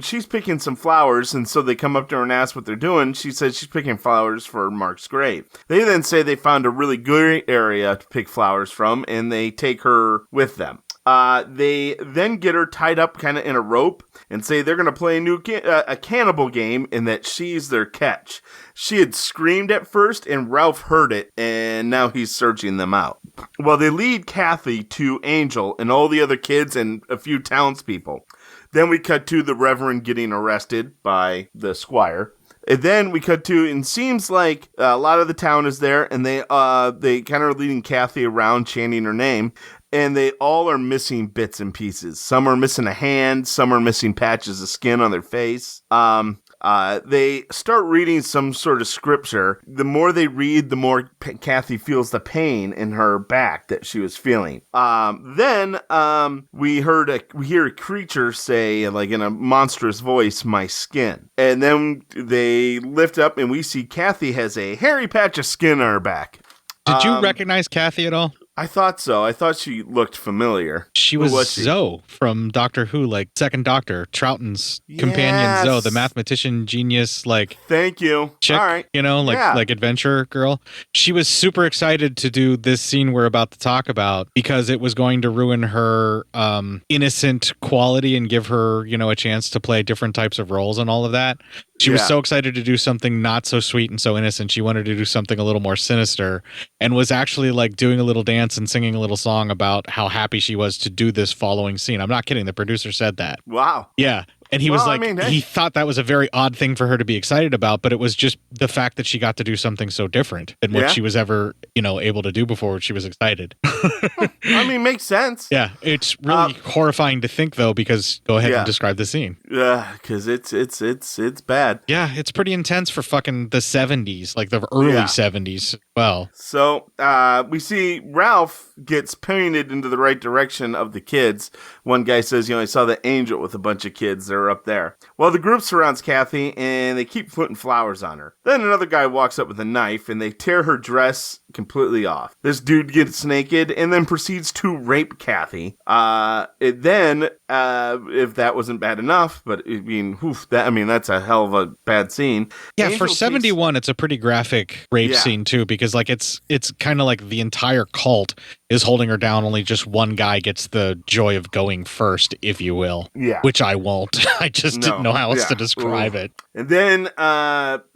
she's picking some flowers, and so they come up to her and ask what they're doing. She says she's picking flowers for Mark's grave. They then say they found a really good area to pick flowers from, and they take her with them. They then get her tied up kind of in a rope and say they're going to play a cannibal game and that she's their catch. She had screamed at first and Ralph heard it and now he's searching them out. Well, they lead Kathy to Angel and all the other kids and a few townspeople. Then we cut to the Reverend getting arrested by the squire. And then we cut to, and it seems like a lot of the town is there, and they kind of are leading Kathy around, chanting her name, and they all are missing bits and pieces. Some are missing a hand, some are missing patches of skin on their face. They start reading some sort of scripture. The more they read, the more Kathy feels the pain in her back that she was feeling. Then we hear a creature say, like in a monstrous voice, "My skin." And then they lift up and we see Kathy has a hairy patch of skin on her back. Did you recognize Kathy at all? I thought so. I thought she looked familiar. She was Zoe from Doctor Who, like Second Doctor, Troughton's companion Zoe, the mathematician genius, like thank you. Chick, all right. like adventure girl. She was super excited to do this scene we're about to talk about because it was going to ruin her innocent quality and give her, a chance to play different types of roles and all of that. She was so excited to do something not so sweet and so innocent. She wanted to do something a little more sinister and was actually like doing a little dance and singing a little song about how happy she was to do this following scene. I'm not kidding. The producer said that. Wow. Yeah. And he was he thought that was a very odd thing for her to be excited about, but it was just the fact that she got to do something so different than what she was ever, able to do before. She was excited. Makes sense. Yeah. It's really horrifying to think though, because go ahead and describe the scene. Yeah. Cause it's bad. Yeah. It's pretty intense for fucking the 70s, like the early 70s. Well, so, we see Ralph gets pointed into the right direction of the kids. One guy says, I saw the angel with a bunch of kids. They're up there. Well, the group surrounds Kathy and they keep putting flowers on her. Then another guy walks up with a knife and they tear her dress completely off. This dude gets naked and then proceeds to rape Kathy. If that wasn't bad enough, but that's a hell of a bad scene. Yeah, Angel for 71, it's a pretty graphic rape scene too, because like it's kind of like the entire cult is holding her down. Only just one guy gets the joy of going first, if you will. Yeah, which I won't. I just didn't know how else to describe it. And then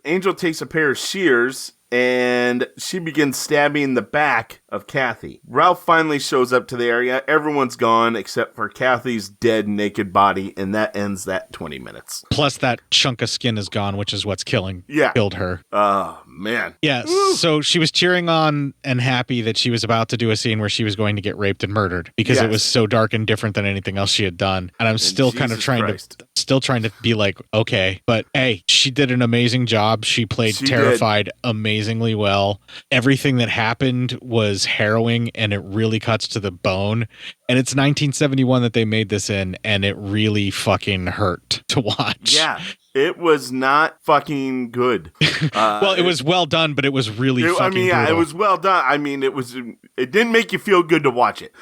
Angel takes a pair of shears and she begins stabbing the back of Kathy. Ralph finally shows up to the area. Everyone's gone except for Kathy's dead, naked body, and that ends that 20 minutes. Plus that chunk of skin is gone, which is what's killed her. Oh, man. Yeah, so she was cheering on and happy that she was about to do a scene where she was going to get raped and murdered because it was so dark and different than anything else she had done. And I'm still kind of trying to be like, okay, but hey, she did an amazing job. She played terrified amazingly well. Everything that happened was harrowing and it really cuts to the bone. And it's 1971 that they made this in, and it really fucking hurt to watch. Yeah. It was not fucking good. Well, it was well done, but it was really fucking brutal. It was well done. It didn't make you feel good to watch it.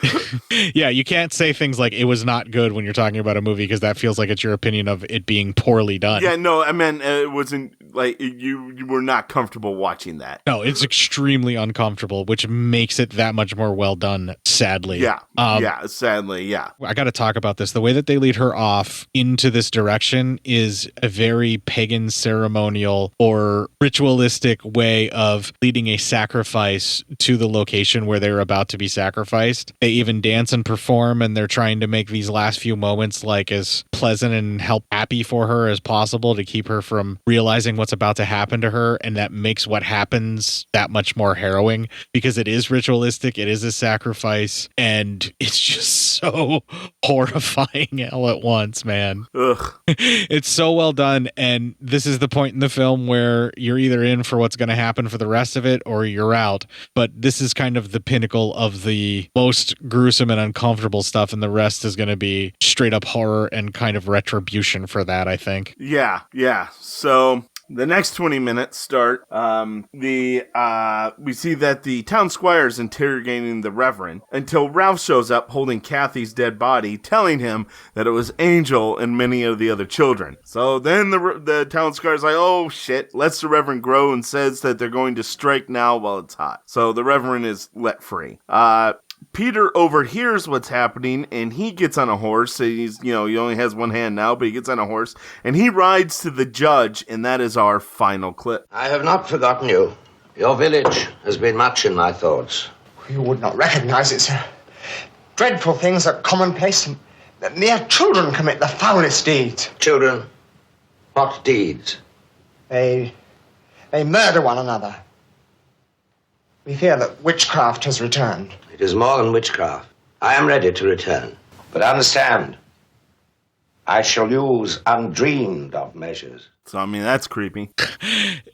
Yeah, you can't say things like it was not good when you're talking about a movie because that feels like it's your opinion of it being poorly done. Yeah, no, I meant it wasn't like you were not comfortable watching that. No, it's extremely uncomfortable, which makes it that much more well done, sadly. Yeah, sadly, yeah. I got to talk about this. The way that they lead her off into this direction is a very pagan ceremonial or ritualistic way of leading a sacrifice to the location where they're about to be sacrificed. They even dance and perform, and they're trying to make these last few moments like as pleasant and happy for her as possible to keep her from realizing what's about to happen to her. And that makes what happens that much more harrowing because it is ritualistic. It is a sacrifice, and it's just so horrifying all at once, man. Ugh. It's so well done. And this is the point in the film where you're either in for what's going to happen for the rest of it or you're out. But this is kind of the pinnacle of the most gruesome and uncomfortable stuff. And the rest is going to be straight up horror and kind of retribution for that, I think. Yeah. So the next 20 minutes start. We see that the town squire is interrogating the Reverend until Ralph shows up holding Kathy's dead body, telling him that it was Angel and many of the other children. So then the town squire's like, oh shit, lets the Reverend go and says that they're going to strike now while it's hot. So the Reverend is let free. Peter overhears what's happening, and he gets on a horse. He's, he only has one hand now, but he gets on a horse, and he rides to the judge, and that is our final clip. I have not forgotten you. Your village has been much in my thoughts. You would not recognize it, sir. Dreadful things are commonplace, and mere children commit the foulest deeds. Children? What deeds? They murder one another. We fear that witchcraft has returned. It is more than witchcraft. I am ready to return. But understand, I shall use undreamed of measures. So, I mean, that's creepy.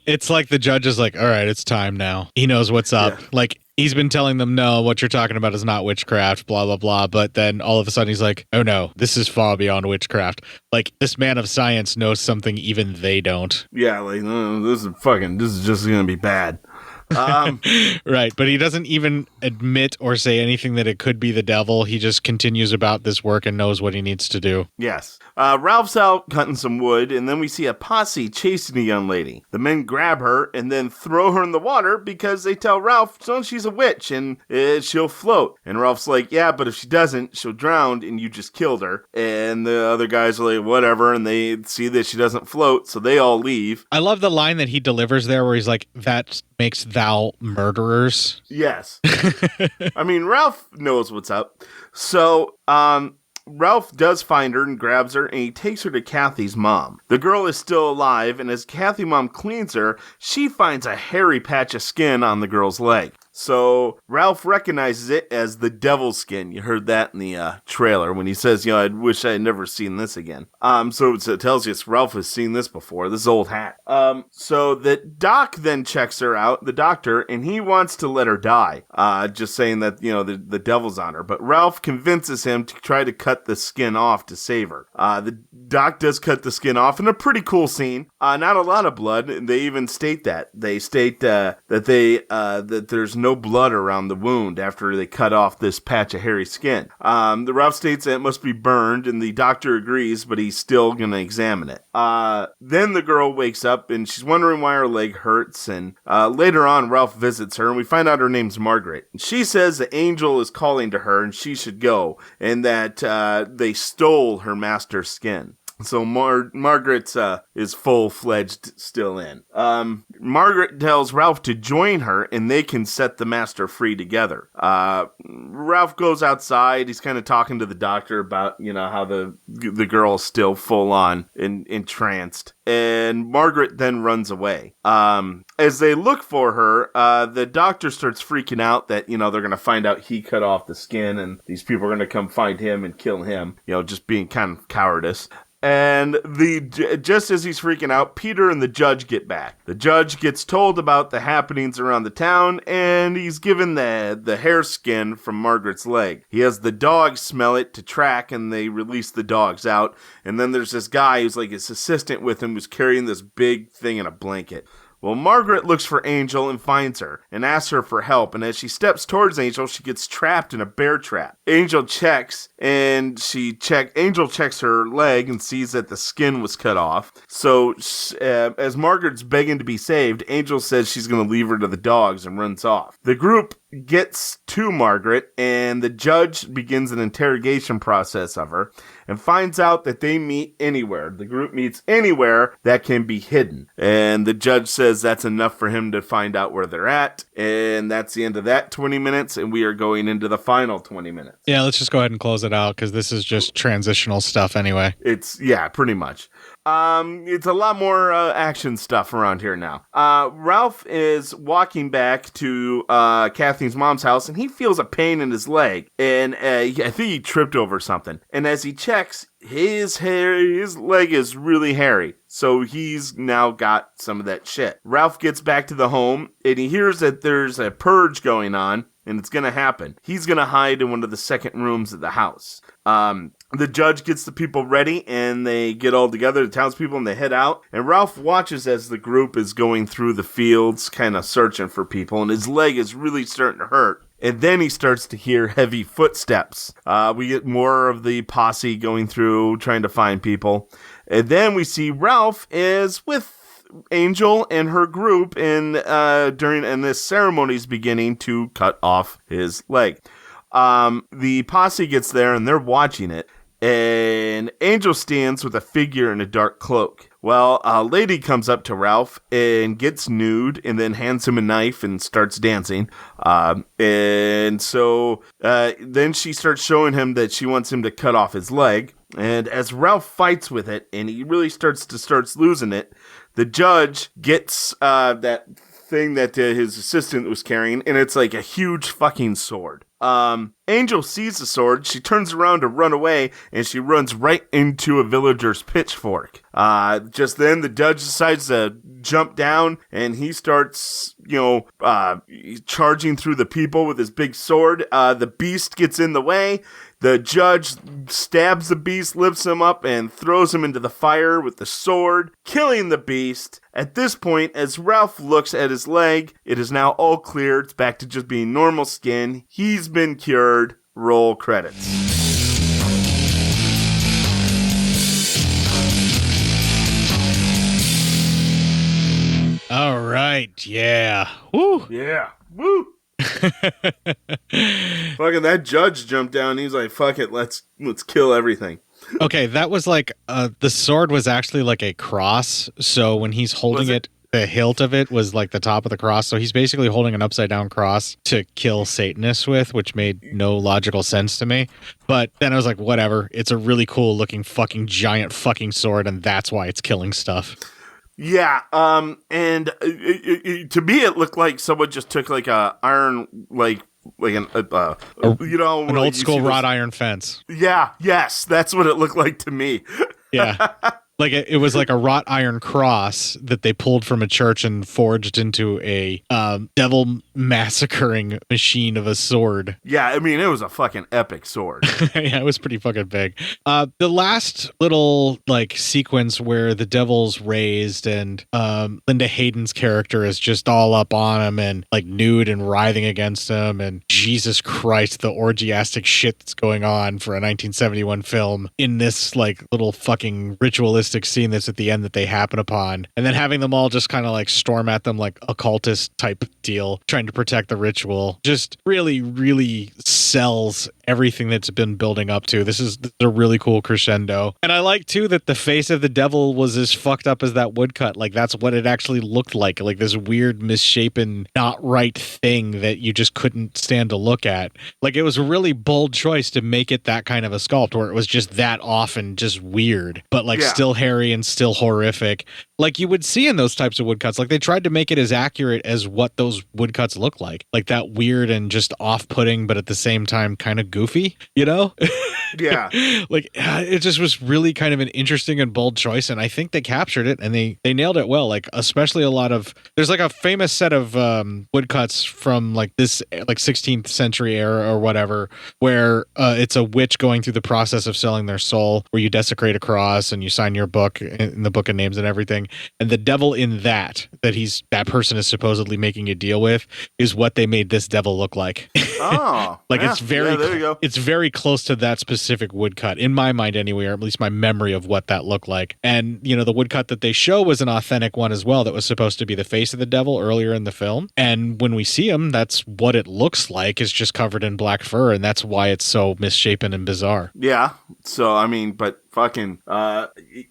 It's like the judge is like, all right, it's time now. He knows what's up. Yeah. Like, he's been telling them, no, what you're talking about is not witchcraft, blah, blah, blah. But then all of a sudden he's like, oh, no, this is far beyond witchcraft. Like, this man of science knows something even they don't. Yeah, like, this is just going to be bad. Right, but he doesn't even admit or say anything that it could be the devil. He just continues about this work and knows what he needs to do. Yes. Ralph's out cutting some wood, and then we see a posse chasing a young lady. The men grab her and then throw her in the water because they tell Ralph, she's a witch and she'll float. And Ralph's like, yeah, but if she doesn't, she'll drown and you just killed her. And the other guys are like, whatever, and they see that she doesn't float, so they all leave. I love the line that he delivers there where he's like, that makes thou murderers. Yes. I mean, Ralph knows what's up. So, Ralph does find her and grabs her, and he takes her to Kathy's mom. The girl is still alive, and as Kathy's mom cleans her, she finds a hairy patch of skin on the girl's leg. So Ralph recognizes it as the devil's skin. You heard that in the trailer when he says, I wish I had never seen this again. So it tells you Ralph has seen this before, this old hat. So the doc then checks her out, the doctor, and he wants to let her die. Just saying that, the devil's on her. But Ralph convinces him to try to cut the skin off to save her. The doc does cut the skin off in a pretty cool scene. Not a lot of blood. They even state that. They state that there's no blood around the wound after they cut off this patch of hairy skin. The Ralph states that it must be burned, and the doctor agrees, but he's still going to examine it. Then the girl wakes up, and she's wondering why her leg hurts, and later on, Ralph visits her, and we find out her name's Margaret. And she says the angel is calling to her, and she should go, and that they stole her master's skin. So Margaret is full-fledged still in. Margaret tells Ralph to join her, and they can set the master free together. Ralph goes outside. He's kind of talking to the doctor about, how the girl is still full-on entranced. And Margaret then runs away. As they look for her, the doctor starts freaking out that, they're going to find out he cut off the skin, and these people are going to come find him and kill him, just being kind of cowardice. And just as he's freaking out, Peter and the judge get back. The judge gets told about the happenings around the town, and he's given the hair skin from Margaret's leg. He has the dogs smell it to track, and they release the dogs out. And then there's this guy who's like his assistant with him who's carrying this big thing in a blanket. Well, Margaret looks for Angel and finds her and asks her for help, and as she steps towards Angel, she gets trapped in a bear trap. Angel checks her leg and sees that the skin was cut off. So, as Margaret's begging to be saved, Angel says she's going to leave her to the dogs and runs off. The group gets to Margaret, and the judge begins an interrogation process of her. and finds out that they meet anywhere. The group meets anywhere that can be hidden. And the judge says that's enough for him to find out where they're at. And that's the end of that 20 minutes. And we are going into the final 20 minutes. Yeah, let's just go ahead and close it out because this is just transitional stuff anyway. Yeah, pretty much. It's a lot more action stuff around here now. Ralph is walking back to Kathleen's mom's house, and he feels a pain in his leg, and I think he tripped over something. And as he checks, his leg is really hairy, so he's now got some of that shit. Ralph gets back to the home, and he hears that there's a purge going on, and it's gonna happen. He's gonna hide in one of the second rooms of the house. The judge gets the people ready, and they get all together, the townspeople, and they head out. And Ralph watches as the group is going through the fields, kind of searching for people, and his leg is really starting to hurt. And then he starts to hear heavy footsteps. We get more of the posse going through, trying to find people. And then we see Ralph is with Angel and her group and this ceremony's beginning to cut off his leg. The posse gets there and they're watching it, and Angel stands with a figure in a dark cloak. Well, a lady comes up to Ralph and gets nude and then hands him a knife and starts dancing. And so then she starts showing him that she wants him to cut off his leg. And as Ralph fights with it and he really starts losing it, the judge gets that thing that his assistant was carrying, and it's like a huge fucking sword. Angel sees the sword, she turns around to run away, and she runs right into a villager's pitchfork. Just then, the judge decides to jump down, and he starts, charging through the people with his big sword. The beast gets in the way. The judge stabs the beast, lifts him up, and throws him into the fire with the sword, killing the beast. At this point, as Ralph looks at his leg, it is now all clear. It's back to just being normal skin. He's been cured. Roll credits. All right. Yeah. Woo. Yeah. Woo. Fucking that judge jumped down. He's like, fuck it. Let's kill everything. Okay. That was like, the sword was actually like a cross. So when he's holding it, the hilt of it was like the top of the cross. So he's basically holding an upside down cross to kill Satanists with, which made no logical sense to me. But then I was like, whatever. It's a really cool looking fucking giant fucking sword. And that's why it's killing stuff. Yeah. And to me, it looked like someone just took like a iron, like an old school wrought iron fence. Yeah. Yes. That's what it looked like to me. Yeah. Like it was like a wrought iron cross that they pulled from a church and forged into a devil massacring machine of a sword. Yeah, I mean, it was a fucking epic sword. Yeah, it was pretty fucking big. The last little like sequence where the devil's raised and Linda Hayden's character is just all up on him and like nude and writhing against him, and Jesus Christ, the orgiastic shit that's going on for a 1971 film in this like little fucking ritualistic scene that's at the end that they happen upon, and then having them all just kind of like storm at them like occultist type deal, trying to protect the ritual, just really, really sells everything that's been building up to. This is a really cool crescendo. And I like too that the face of the devil was as fucked up as that woodcut. Like that's what it actually looked like this weird misshapen not right thing that you just couldn't stand to look at. Like it was a really bold choice to make it that kind of a sculpt where it was just that off and just weird, but like still hairy and still horrific, like you would see in those types of woodcuts. Like they tried to make it as accurate as what those woodcuts look like that weird and just off-putting, but at the same time kind of goofy, Yeah. Like it just was really kind of an interesting and bold choice, and I think they captured it and they nailed it well. Like especially a lot of, there's like a famous set of woodcuts from like this like 16th century era or whatever, where it's a witch going through the process of selling their soul, where you desecrate a cross and you sign your book in the book of names and everything, and the devil in that person is supposedly making a deal with is what they made this devil look like. Oh, like it's very there you go. It's very close to that specific specific woodcut, in my mind anyway, or at least my memory of what that looked like. And, the woodcut that they show was an authentic one as well that was supposed to be the face of the devil earlier in the film. And when we see him, that's what it looks like. It's just covered in black fur, and that's why it's so misshapen and bizarre. Yeah. So, but fucking, I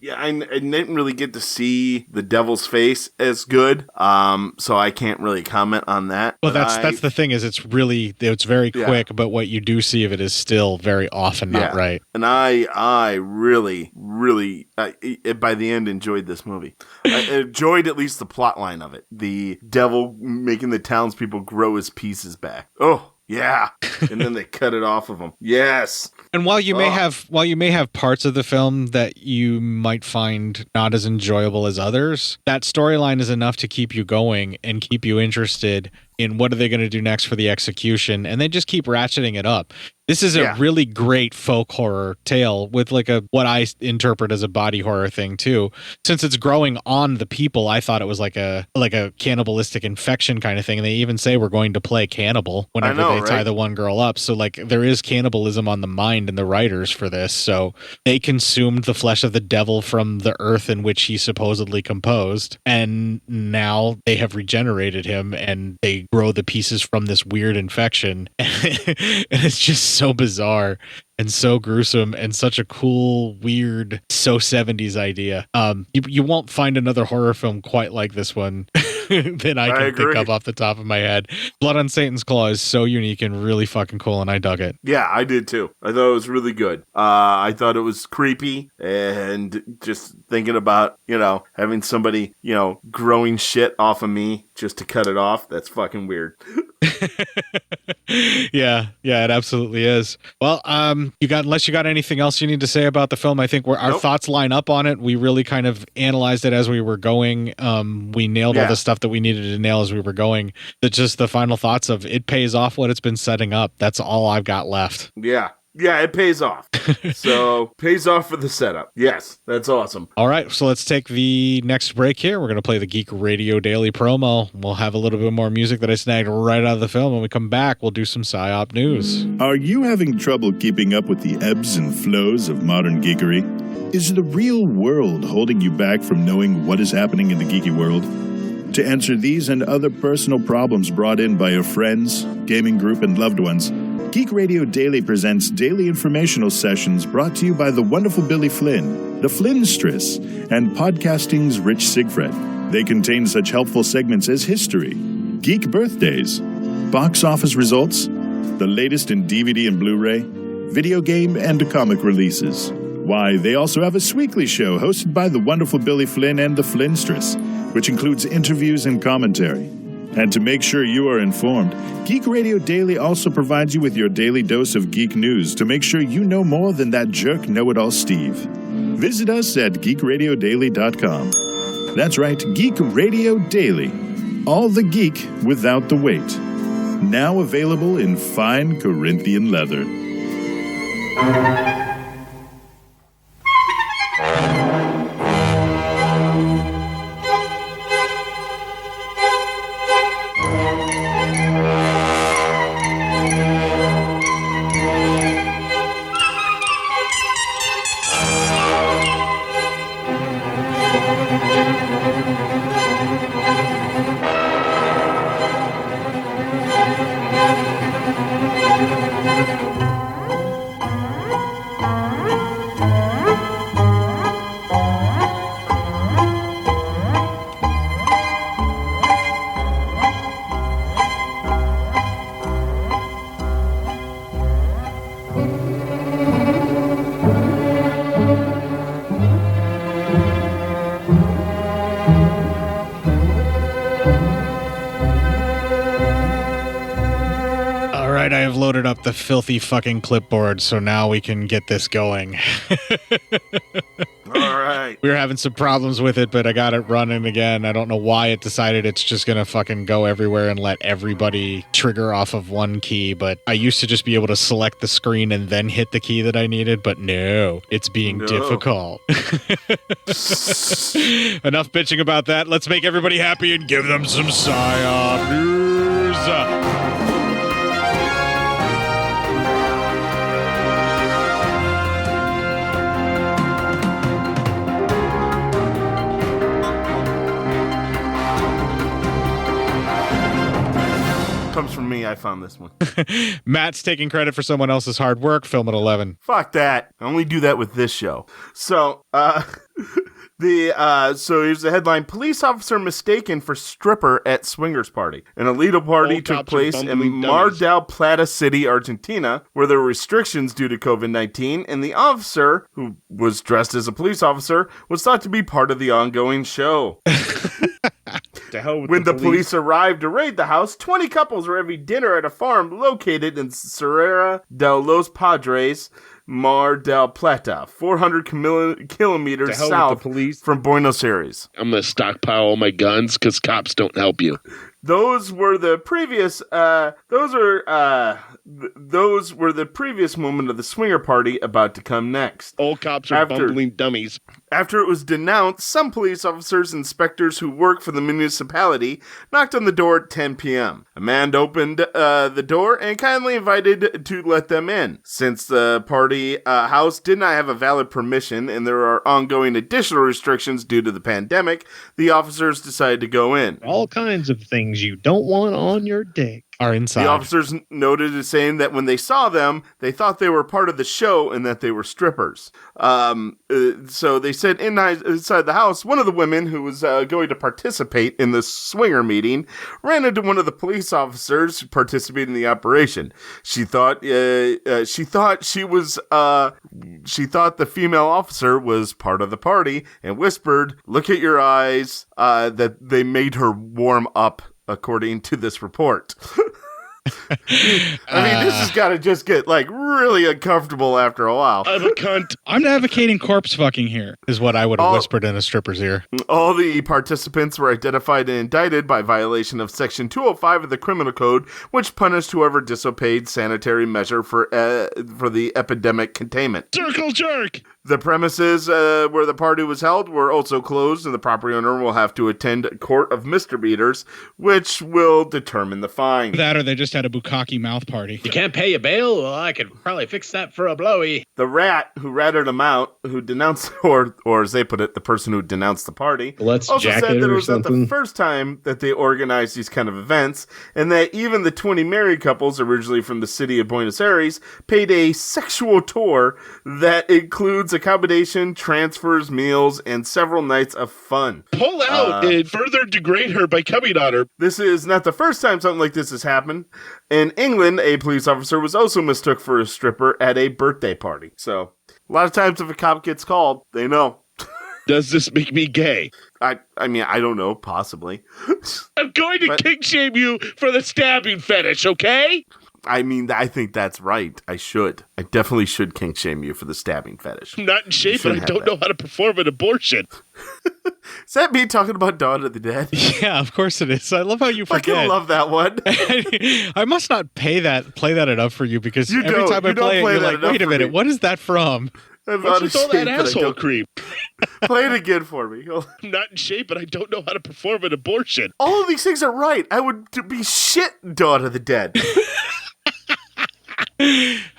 didn't really get to see the devil's face as good, so I can't really comment on that. Well, that's the thing is it's very quick, but what you do see of it is still very often not right. And I really, really, by the end, enjoyed this movie. I enjoyed at least the plot line of it. The devil making the townspeople grow his pieces back. Oh, yeah. And then they cut it off of him. Yes. And while you may have parts of the film that you might find not as enjoyable as others, that storyline is enough to keep you going and keep you interested in what are they going to do next for the execution, and they just keep ratcheting it up. This is a really great folk horror tale with what I interpret as a body horror thing too. Since it's growing on the people, I thought it was like a cannibalistic infection kind of thing. And they even say we're going to play cannibal whenever they tie the one girl up. So there is cannibalism on the mind in the writers for this. So they consumed the flesh of the devil from the earth in which he supposedly composed, and now they have regenerated him and they grow the pieces from this weird infection. And it's just so bizarre and so gruesome and such a cool, weird, so 70s idea. You won't find another horror film quite like this one that I can think of off the top of my head. Blood on Satan's Claw is so unique and really fucking cool, and I dug it. Yeah, I did too. I thought it was really good. I thought it was creepy, and just thinking about, having somebody, growing shit off of me just to cut it off, that's fucking weird. Yeah, it absolutely is. Well, unless you got anything else you need to say about the film, I think our thoughts line up on it. We really kind of analyzed it as we were going. We nailed all the stuff that we needed to nail as we were going. Just the final thoughts of it pays off what it's been setting up. That's all I've got left. Yeah, it pays off. So, pays off for the setup. Yes, that's awesome. All right, so let's take the next break here. We're going to play the Geek Radio Daily promo. We'll have a little bit more music that I snagged right out of the film. When we come back, we'll do some Psyop news. Are you having trouble keeping up with the ebbs and flows of modern geekery? Is the real world holding you back from knowing what is happening in the geeky world? To answer these and other personal problems brought in by your friends, gaming group, and loved ones, Geek Radio Daily presents daily informational sessions brought to you by the wonderful Billy Flynn, the Flynnstress, and podcasting's Rich Sigfred. They contain such helpful segments as history, geek birthdays, box office results, the latest in DVD and Blu-ray, video game and comic releases. Why, they also have a Sweekly show hosted by the wonderful Billy Flynn and the Flynnstress, which includes interviews and commentary. And to make sure you are informed, Geek Radio Daily also provides you with your daily dose of geek news to make sure you know more than that jerk know-it-all Steve. Visit us at geekradiodaily.com. That's right, Geek Radio Daily. All the geek without the weight. Now available in fine Corinthian leather. Loaded up the filthy fucking clipboard, so now we can get this going. All right. We were having some problems with it, but I got it running again. I don't know why it decided it's just gonna fucking go everywhere and let everybody trigger off of one key, but I used to just be able to select the screen and then hit the key that I needed, but no, it's being difficult. Enough bitching about that. Let's make everybody happy and give them some Psyop news. me. I found this one. Matt's taking credit for someone else's hard work. Film at 11. Fuck that. I only do that with this show. So, so here's the headline: Police officer mistaken for stripper at swingers party. An illegal party took place in Mar del Plata City, Argentina, where there were restrictions due to COVID-19, and the officer, who was dressed as a police officer, was thought to be part of the ongoing show. When the police arrived to raid the house, 20 couples were having dinner at a farm located in Serra de los Padres, Mar del Plata, 400 kilometers south from Buenos Aires. I'm going to stockpile all my guns because cops don't help you. Those were the previous moment of the swinger party about to come next. All cops are bumbling dummies. After it was denounced, some police officers and inspectors who work for the municipality knocked on the door at 10 p.m. A man opened the door and kindly invited to let them in. Since the party house did not have a valid permission and there are ongoing additional restrictions due to the pandemic, the officers decided to go in. All kinds of things you don't want on your dick are inside. The officers noted as saying that when they saw them, they thought they were part of the show and that they were strippers. So they said inside the house, one of the women who was going to participate in the swinger meeting ran into one of the police officers participating in the operation. She thought the female officer was part of the party and whispered, "Look at your eyes," that they made her warm up, according to this report. I mean, this has got to just get, really uncomfortable after a while. I'm a cunt. I'm advocating corpse fucking here, is what I would have whispered in a stripper's ear. All the participants were identified and indicted by violation of Section 205 of the Criminal Code, which punished whoever disobeyed sanitary measure for the epidemic containment. Circle jerk! The premises where the party was held were also closed, and the property owner will have to attend a court of misdemeanors, which will determine the fine. That or they just had a bukkake mouth party. You can't pay a bail? Well, I could probably fix that for a blowy. The rat who ratted him out, who denounced, or as they put it, the person who denounced the party, also said that it was not the first time that they organized these kind of events, and that even the 20 married couples, originally from the city of Buenos Aires, paid a sexual tour that includes accommodation, transfers, meals, and several nights of fun. Pull out and further degrade her by coming on her. This is not the first time something like this has happened. In England, a police officer was also mistook for a stripper at a birthday party. So, a lot of times if a cop gets called, they know. Does this make me gay? I mean, I don't know, possibly. I'm going to kink shame you for the stabbing fetish, okay? I mean, I think that's right. I definitely should kink shame you for the stabbing fetish. I'm not in shape and I don't know how to perform an abortion. Is that me talking about Dawn of the Dead? Yeah, of course it is. I love how you forget. I love that one. I must not play that enough for you because every time I play it, you're like, wait a minute, what is that from? What's with all that asshole creep? Play it again for me. I'm not in shape and I don't know how to perform an abortion. All of these things are right. I would be shit Dawn of the Dead.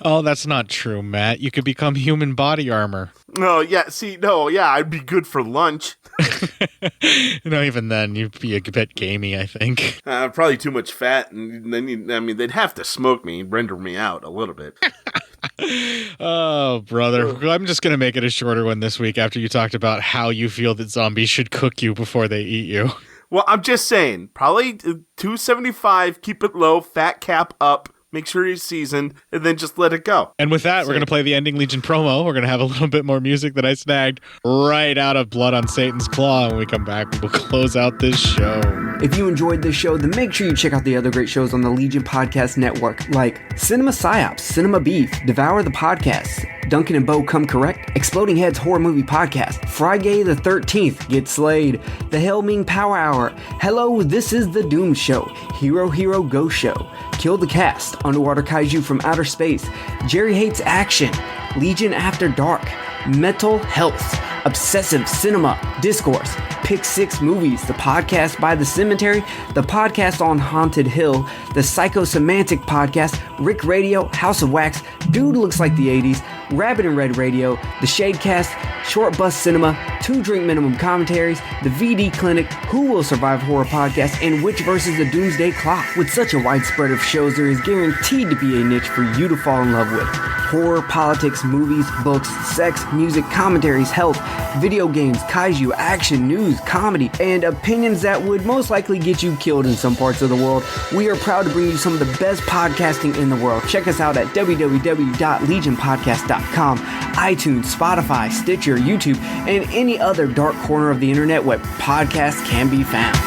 Oh, that's not true, Matt. You could become human body armor. I'd be good for lunch. Even then, you'd be a bit gamey, I think. Probably too much fat, and then they'd have to smoke me, render me out a little bit. Oh, brother. I'm just going to make it a shorter one this week after you talked about how you feel that zombies should cook you before they eat you. Well, I'm just saying, probably 275, keep it low, fat cap up. Make sure you're seasoned, and then just let it go. And with that, we're going to play the Ending Legion promo. We're going to have a little bit more music that I snagged right out of Blood on Satan's Claw. When we come back, we'll close out this show. If you enjoyed this show, then make sure you check out the other great shows on the Legion Podcast Network, like Cinema Psyops, Cinema Beef, Devour the Podcast, Duncan and Bo Come Correct, Exploding Heads Horror Movie Podcast, Friday the 13th, Get Slayed, The Hellming Power Hour, Hello, This is the Doom Show, Hero Hero Go Show, Kill the Cast, Underwater Kaiju from Outer Space, Jerry Hates Action, Legion After Dark, Mental Health, Obsessive Cinema, Discourse, Pick Six Movies, the podcast by The Cemetery, the podcast on Haunted Hill, the Psychosemantic Podcast, Rick Radio, House of Wax, Dude Looks Like the 80s, Rabbit and Red Radio, The Shadecast, Short Bus Cinema, 2 Drink Minimum Commentaries, The VD Clinic, Who Will Survive Horror Podcast, and Witch vs. the Doomsday Clock. With such a wide spread of shows, there is guaranteed to be a niche for you to fall in love with. Horror, politics, movies, books, sex, music, commentaries, health, video games, kaiju, action, news, comedy, and opinions that would most likely get you killed in some parts of the world. We are proud to bring you some of the best podcasting in the world. Check us out at www.legionpodcast.com, iTunes, Spotify, Stitcher, YouTube, and any other dark corner of the internet where podcasts can be found.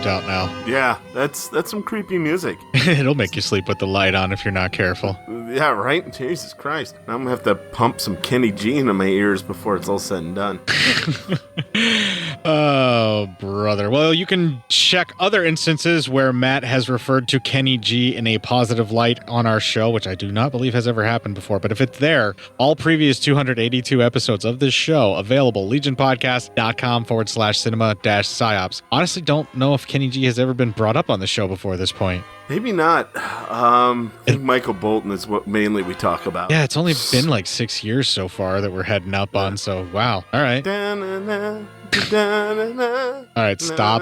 Out now. Yeah, that's some creepy music. It'll make you sleep with the light on if you're not careful. Yeah, right? Jesus Christ. I'm gonna have to pump some Kenny G into my ears before it's all said and done. Oh, brother. Well, you can check other instances where Matt has referred to Kenny G in a positive light on our show, which I do not believe has ever happened before. But if it's there, all previous 282 episodes of this show available, legionpodcast.com/cinema-psyops. Honestly, don't know if Kenny G has ever been brought up on the show before this point. Maybe not. I think Michael Bolton is what mainly we talk about. Yeah, it's only been like 6 years so far that we're heading up on, so wow. All right. All right, stop.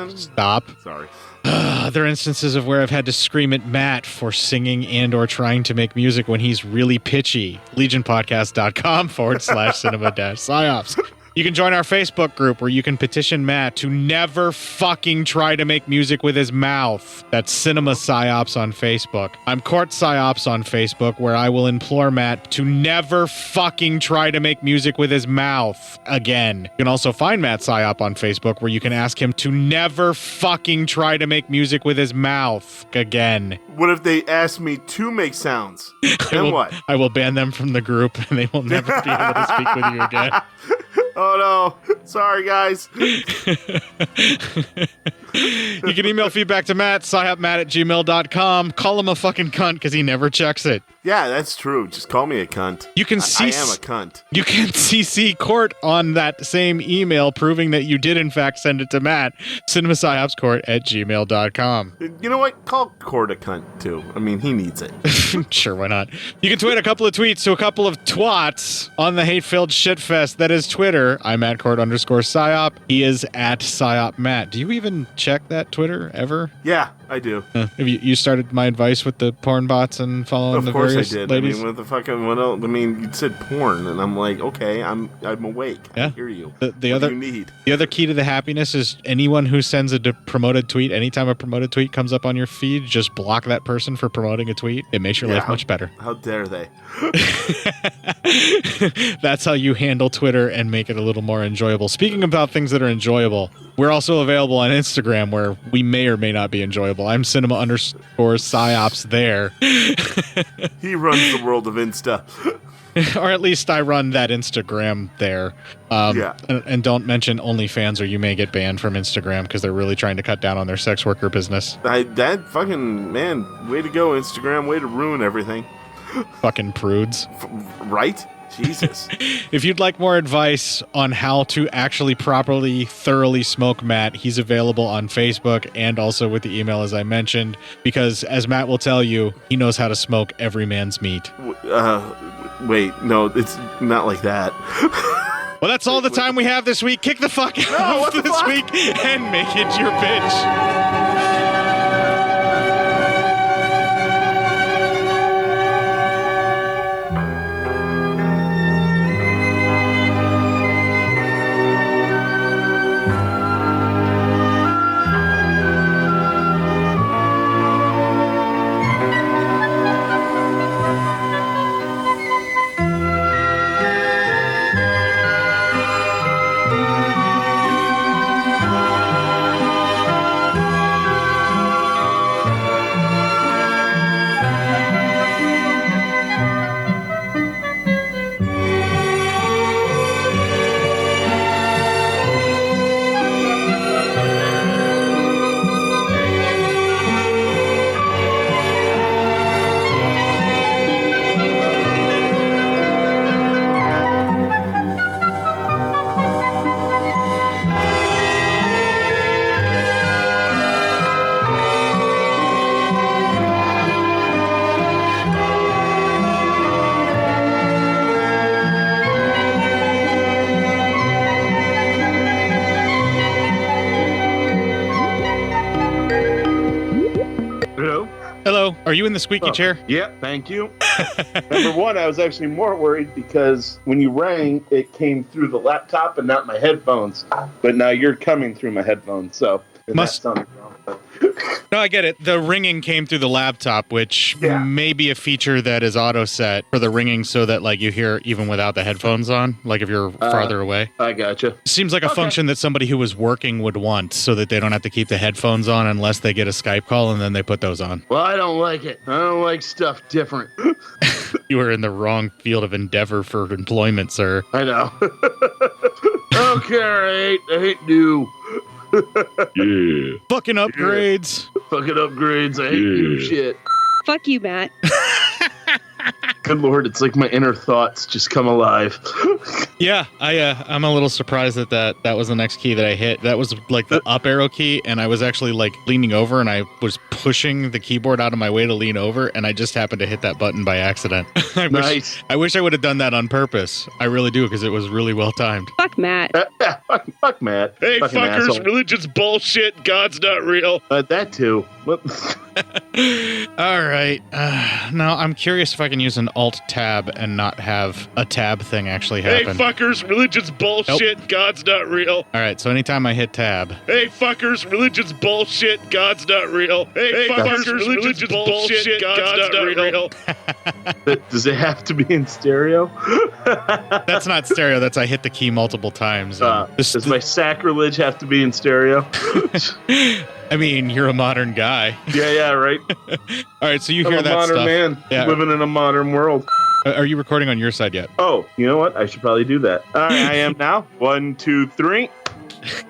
Sorry. Other instances of where I've had to scream at Matt for singing and or trying to make music when he's really pitchy. legionpodcast.com/cinema-psyops. You can join our Facebook group where you can petition Matt to never fucking try to make music with his mouth. That's Cinema Psyops on Facebook. I'm Court Psyops on Facebook, where I will implore Matt to never fucking try to make music with his mouth again. You can also find Matt Psyop on Facebook, where you can ask him to never fucking try to make music with his mouth again. What if they ask me to make sounds? Then what? I will ban them from the group, and they will never be able to speak with you again. Oh no. Sorry, guys. You can email feedback to Matt, psyopmatt@gmail.com. Call him a fucking cunt because he never checks it. Yeah, that's true. Just call me a cunt. You can I am a cunt. You can CC Court on that same email, proving that you did in fact send it to Matt, cinemapsyopscourt@gmail.com. You know what? Call Court a cunt too. I mean, he needs it. Sure, why not? You can tweet a couple of tweets to a couple of twats on the hate-filled shitfest that is Twitter. I'm at Court_Psyop. He is at Psyop Matt. Do you even check that Twitter ever? Yeah, I do. Have you started my advice with the porn bots and following the various ladies? Of course I did. I mean, what the fucking, what else? I mean, you said porn, and I'm like, okay, I'm awake. Yeah. I hear you. The what other, do you need? The other key to the happiness is anyone who sends a promoted tweet, anytime a promoted tweet comes up on your feed, just block that person for promoting a tweet. It makes your life much better. How dare they? That's how you handle Twitter and make it a little more enjoyable. Speaking about things that are enjoyable, we're also available on Instagram, where we may or may not be enjoyable. I'm cinema_psyops there. He runs the world of Insta. Or at least I run that Instagram there. Yeah. And don't mention OnlyFans, or you may get banned from Instagram, because they're really trying to cut down on their sex worker business. That fucking, man, way to go, Instagram. Way to ruin everything. Fucking prudes. Right? Jesus. If you'd like more advice on how to actually properly, thoroughly smoke Matt, he's available on Facebook and also with the email, as I mentioned, because as Matt will tell you, he knows how to smoke every man's meat. Wait, no, it's not like that. Well, that's all the time we have this week. Kick the fuck out this week and make it your bitch. Hello. Are you in the squeaky chair? Yeah, thank you. Number one, I was actually more worried because when you rang, it came through the laptop and not my headphones. But now you're coming through my headphones, so that's something wrong. No, I get it. The ringing came through the laptop, which may be a feature that is auto set for the ringing so that like you hear even without the headphones on, like if you're farther away. I gotcha. Seems like a function that somebody who was working would want so that they don't have to keep the headphones on unless they get a Skype call and then they put those on. Well, I don't like it. I don't like stuff different. You were in the wrong field of endeavor for employment, sir. I know. Okay, I hate new. Yeah. Fucking upgrades. Fucking upgrades. I hate new shit. Fuck you, Matt. Good Lord, it's like my inner thoughts just come alive. Yeah, I'm a little surprised that was the next key that I hit. That was like the up arrow key, and I was actually like leaning over, and I was pushing the keyboard out of my way to lean over, and I just happened to hit that button by accident. I wish I would have done that on purpose. I really do, because it was really well timed. Fuck Matt. Fuck Matt. Hey, Fucking fuckers, asshole. religion's bullshit. God's not real. That too. All right. Now, I'm curious if I can use an Alt-Tab and not have a tab thing actually happen. Hey, fuckers, religion's bullshit. Nope. God's not real. All right, so anytime I hit tab. Hey, fuckers, religion's bullshit. God's not real. Hey, fuckers, religion's bullshit. God's not real. Does it have to be in stereo? That's not stereo. That's I hit the key multiple times. Does my sacrilege have to be in stereo? I mean, you're a modern guy. Yeah, right. All right, so you I'm hear a that modern stuff. man living in a modern world. Are you recording on your side yet? Oh, you know what? I should probably do that. All right, I am now. 1, 2, 3.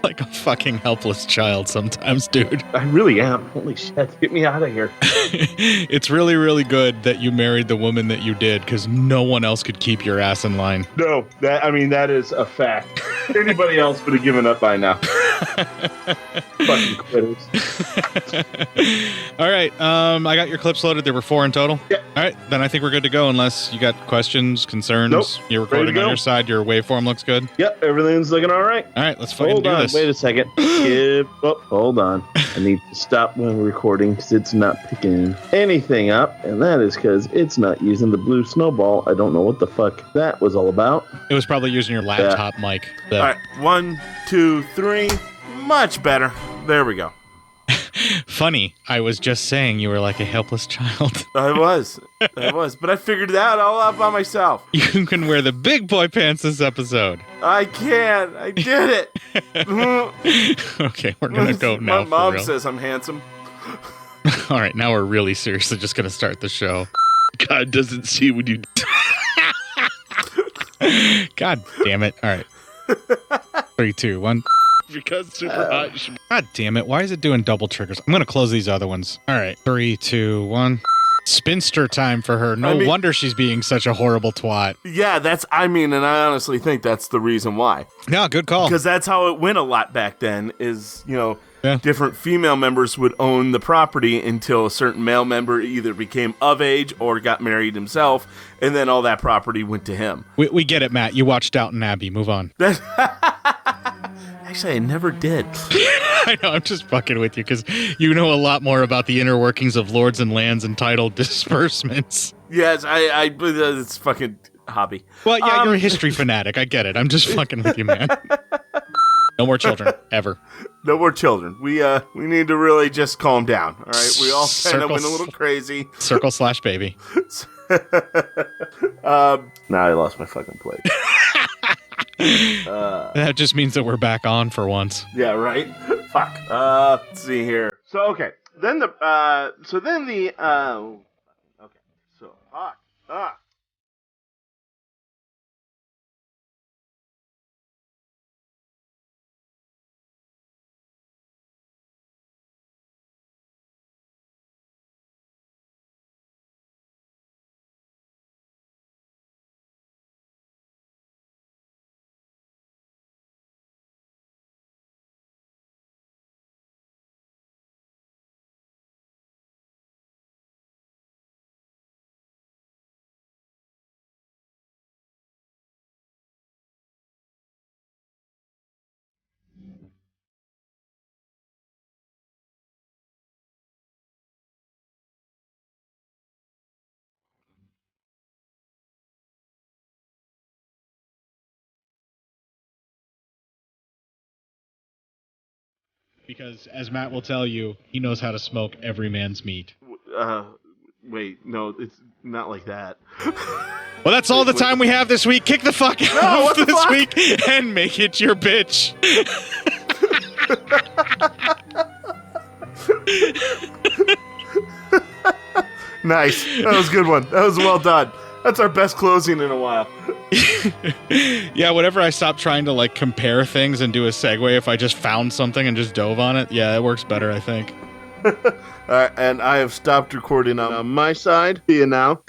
Like a fucking helpless child sometimes, dude. I really am. Holy shit. Get me out of here. It's really, really good that you married the woman that you did, because no one else could keep your ass in line. No, that is a fact. Anybody else would have given up by now. Fucking quitters. All right, I got your clips loaded. There were 4 in total. Yeah. All right, then I think we're good to go unless you got questions, concerns. Nope. You're recording on your side. Your waveform looks good. Yep, everything's looking all right. All right, let's fucking Hold do on, this. wait a second. Hold on. I need to stop when we're recording because it's not picking anything up, and that is because it's not using the blue snowball. I don't know what the fuck that was all about. It was probably using your laptop mic. All right, 1, 2, 3. Much better. There we go. Funny, I was just saying you were like a helpless child. I was, but I figured that all out by myself. You can wear the big boy pants this episode. I can. I did it. Okay, we're gonna go now. My mom for real. says I'm handsome. All right, now we're really seriously just gonna start the show. God doesn't see when you. God damn it! All right, 3, 2, 1. Because super hot. You should... God damn it! Why is it doing double triggers? I'm gonna close these other ones. All right, 3, 2, 1. spinster time for her. No wonder she's being such a horrible twat. Yeah, and I honestly think that's the reason why. Yeah, good call. Because that's how it went a lot back then, is, different female members would own the property until a certain male member either became of age or got married himself, and then all that property went to him. We get it, Matt. You watched Downton Abbey. Move on. Actually, I never did. I know, I'm just fucking with you, because you know a lot more about the inner workings of lords and lands and title disbursements. Yes, it's fucking hobby. Well, yeah, you're a history fanatic. I get it. I'm just fucking with you, man. No more children, ever. No more children. We need to really just calm down, all right? We all kind of went a little crazy. Circle/baby. Now I lost my fucking plate. That just means that we're back on for once. Yeah, right? Fuck. Let's see here. So, okay. Because, as Matt will tell you, he knows how to smoke every man's meat. Wait, no, it's not like that. Well, that's all the time we have this week. Kick the fuck out this week and make it your bitch. Nice. That was a good one. That was well done. That's our best closing in a while. Yeah, whenever I stop trying to compare things and do a segue, if I just found something and just dove on it, yeah, it works better, I think. And I have stopped recording on my side. See you now.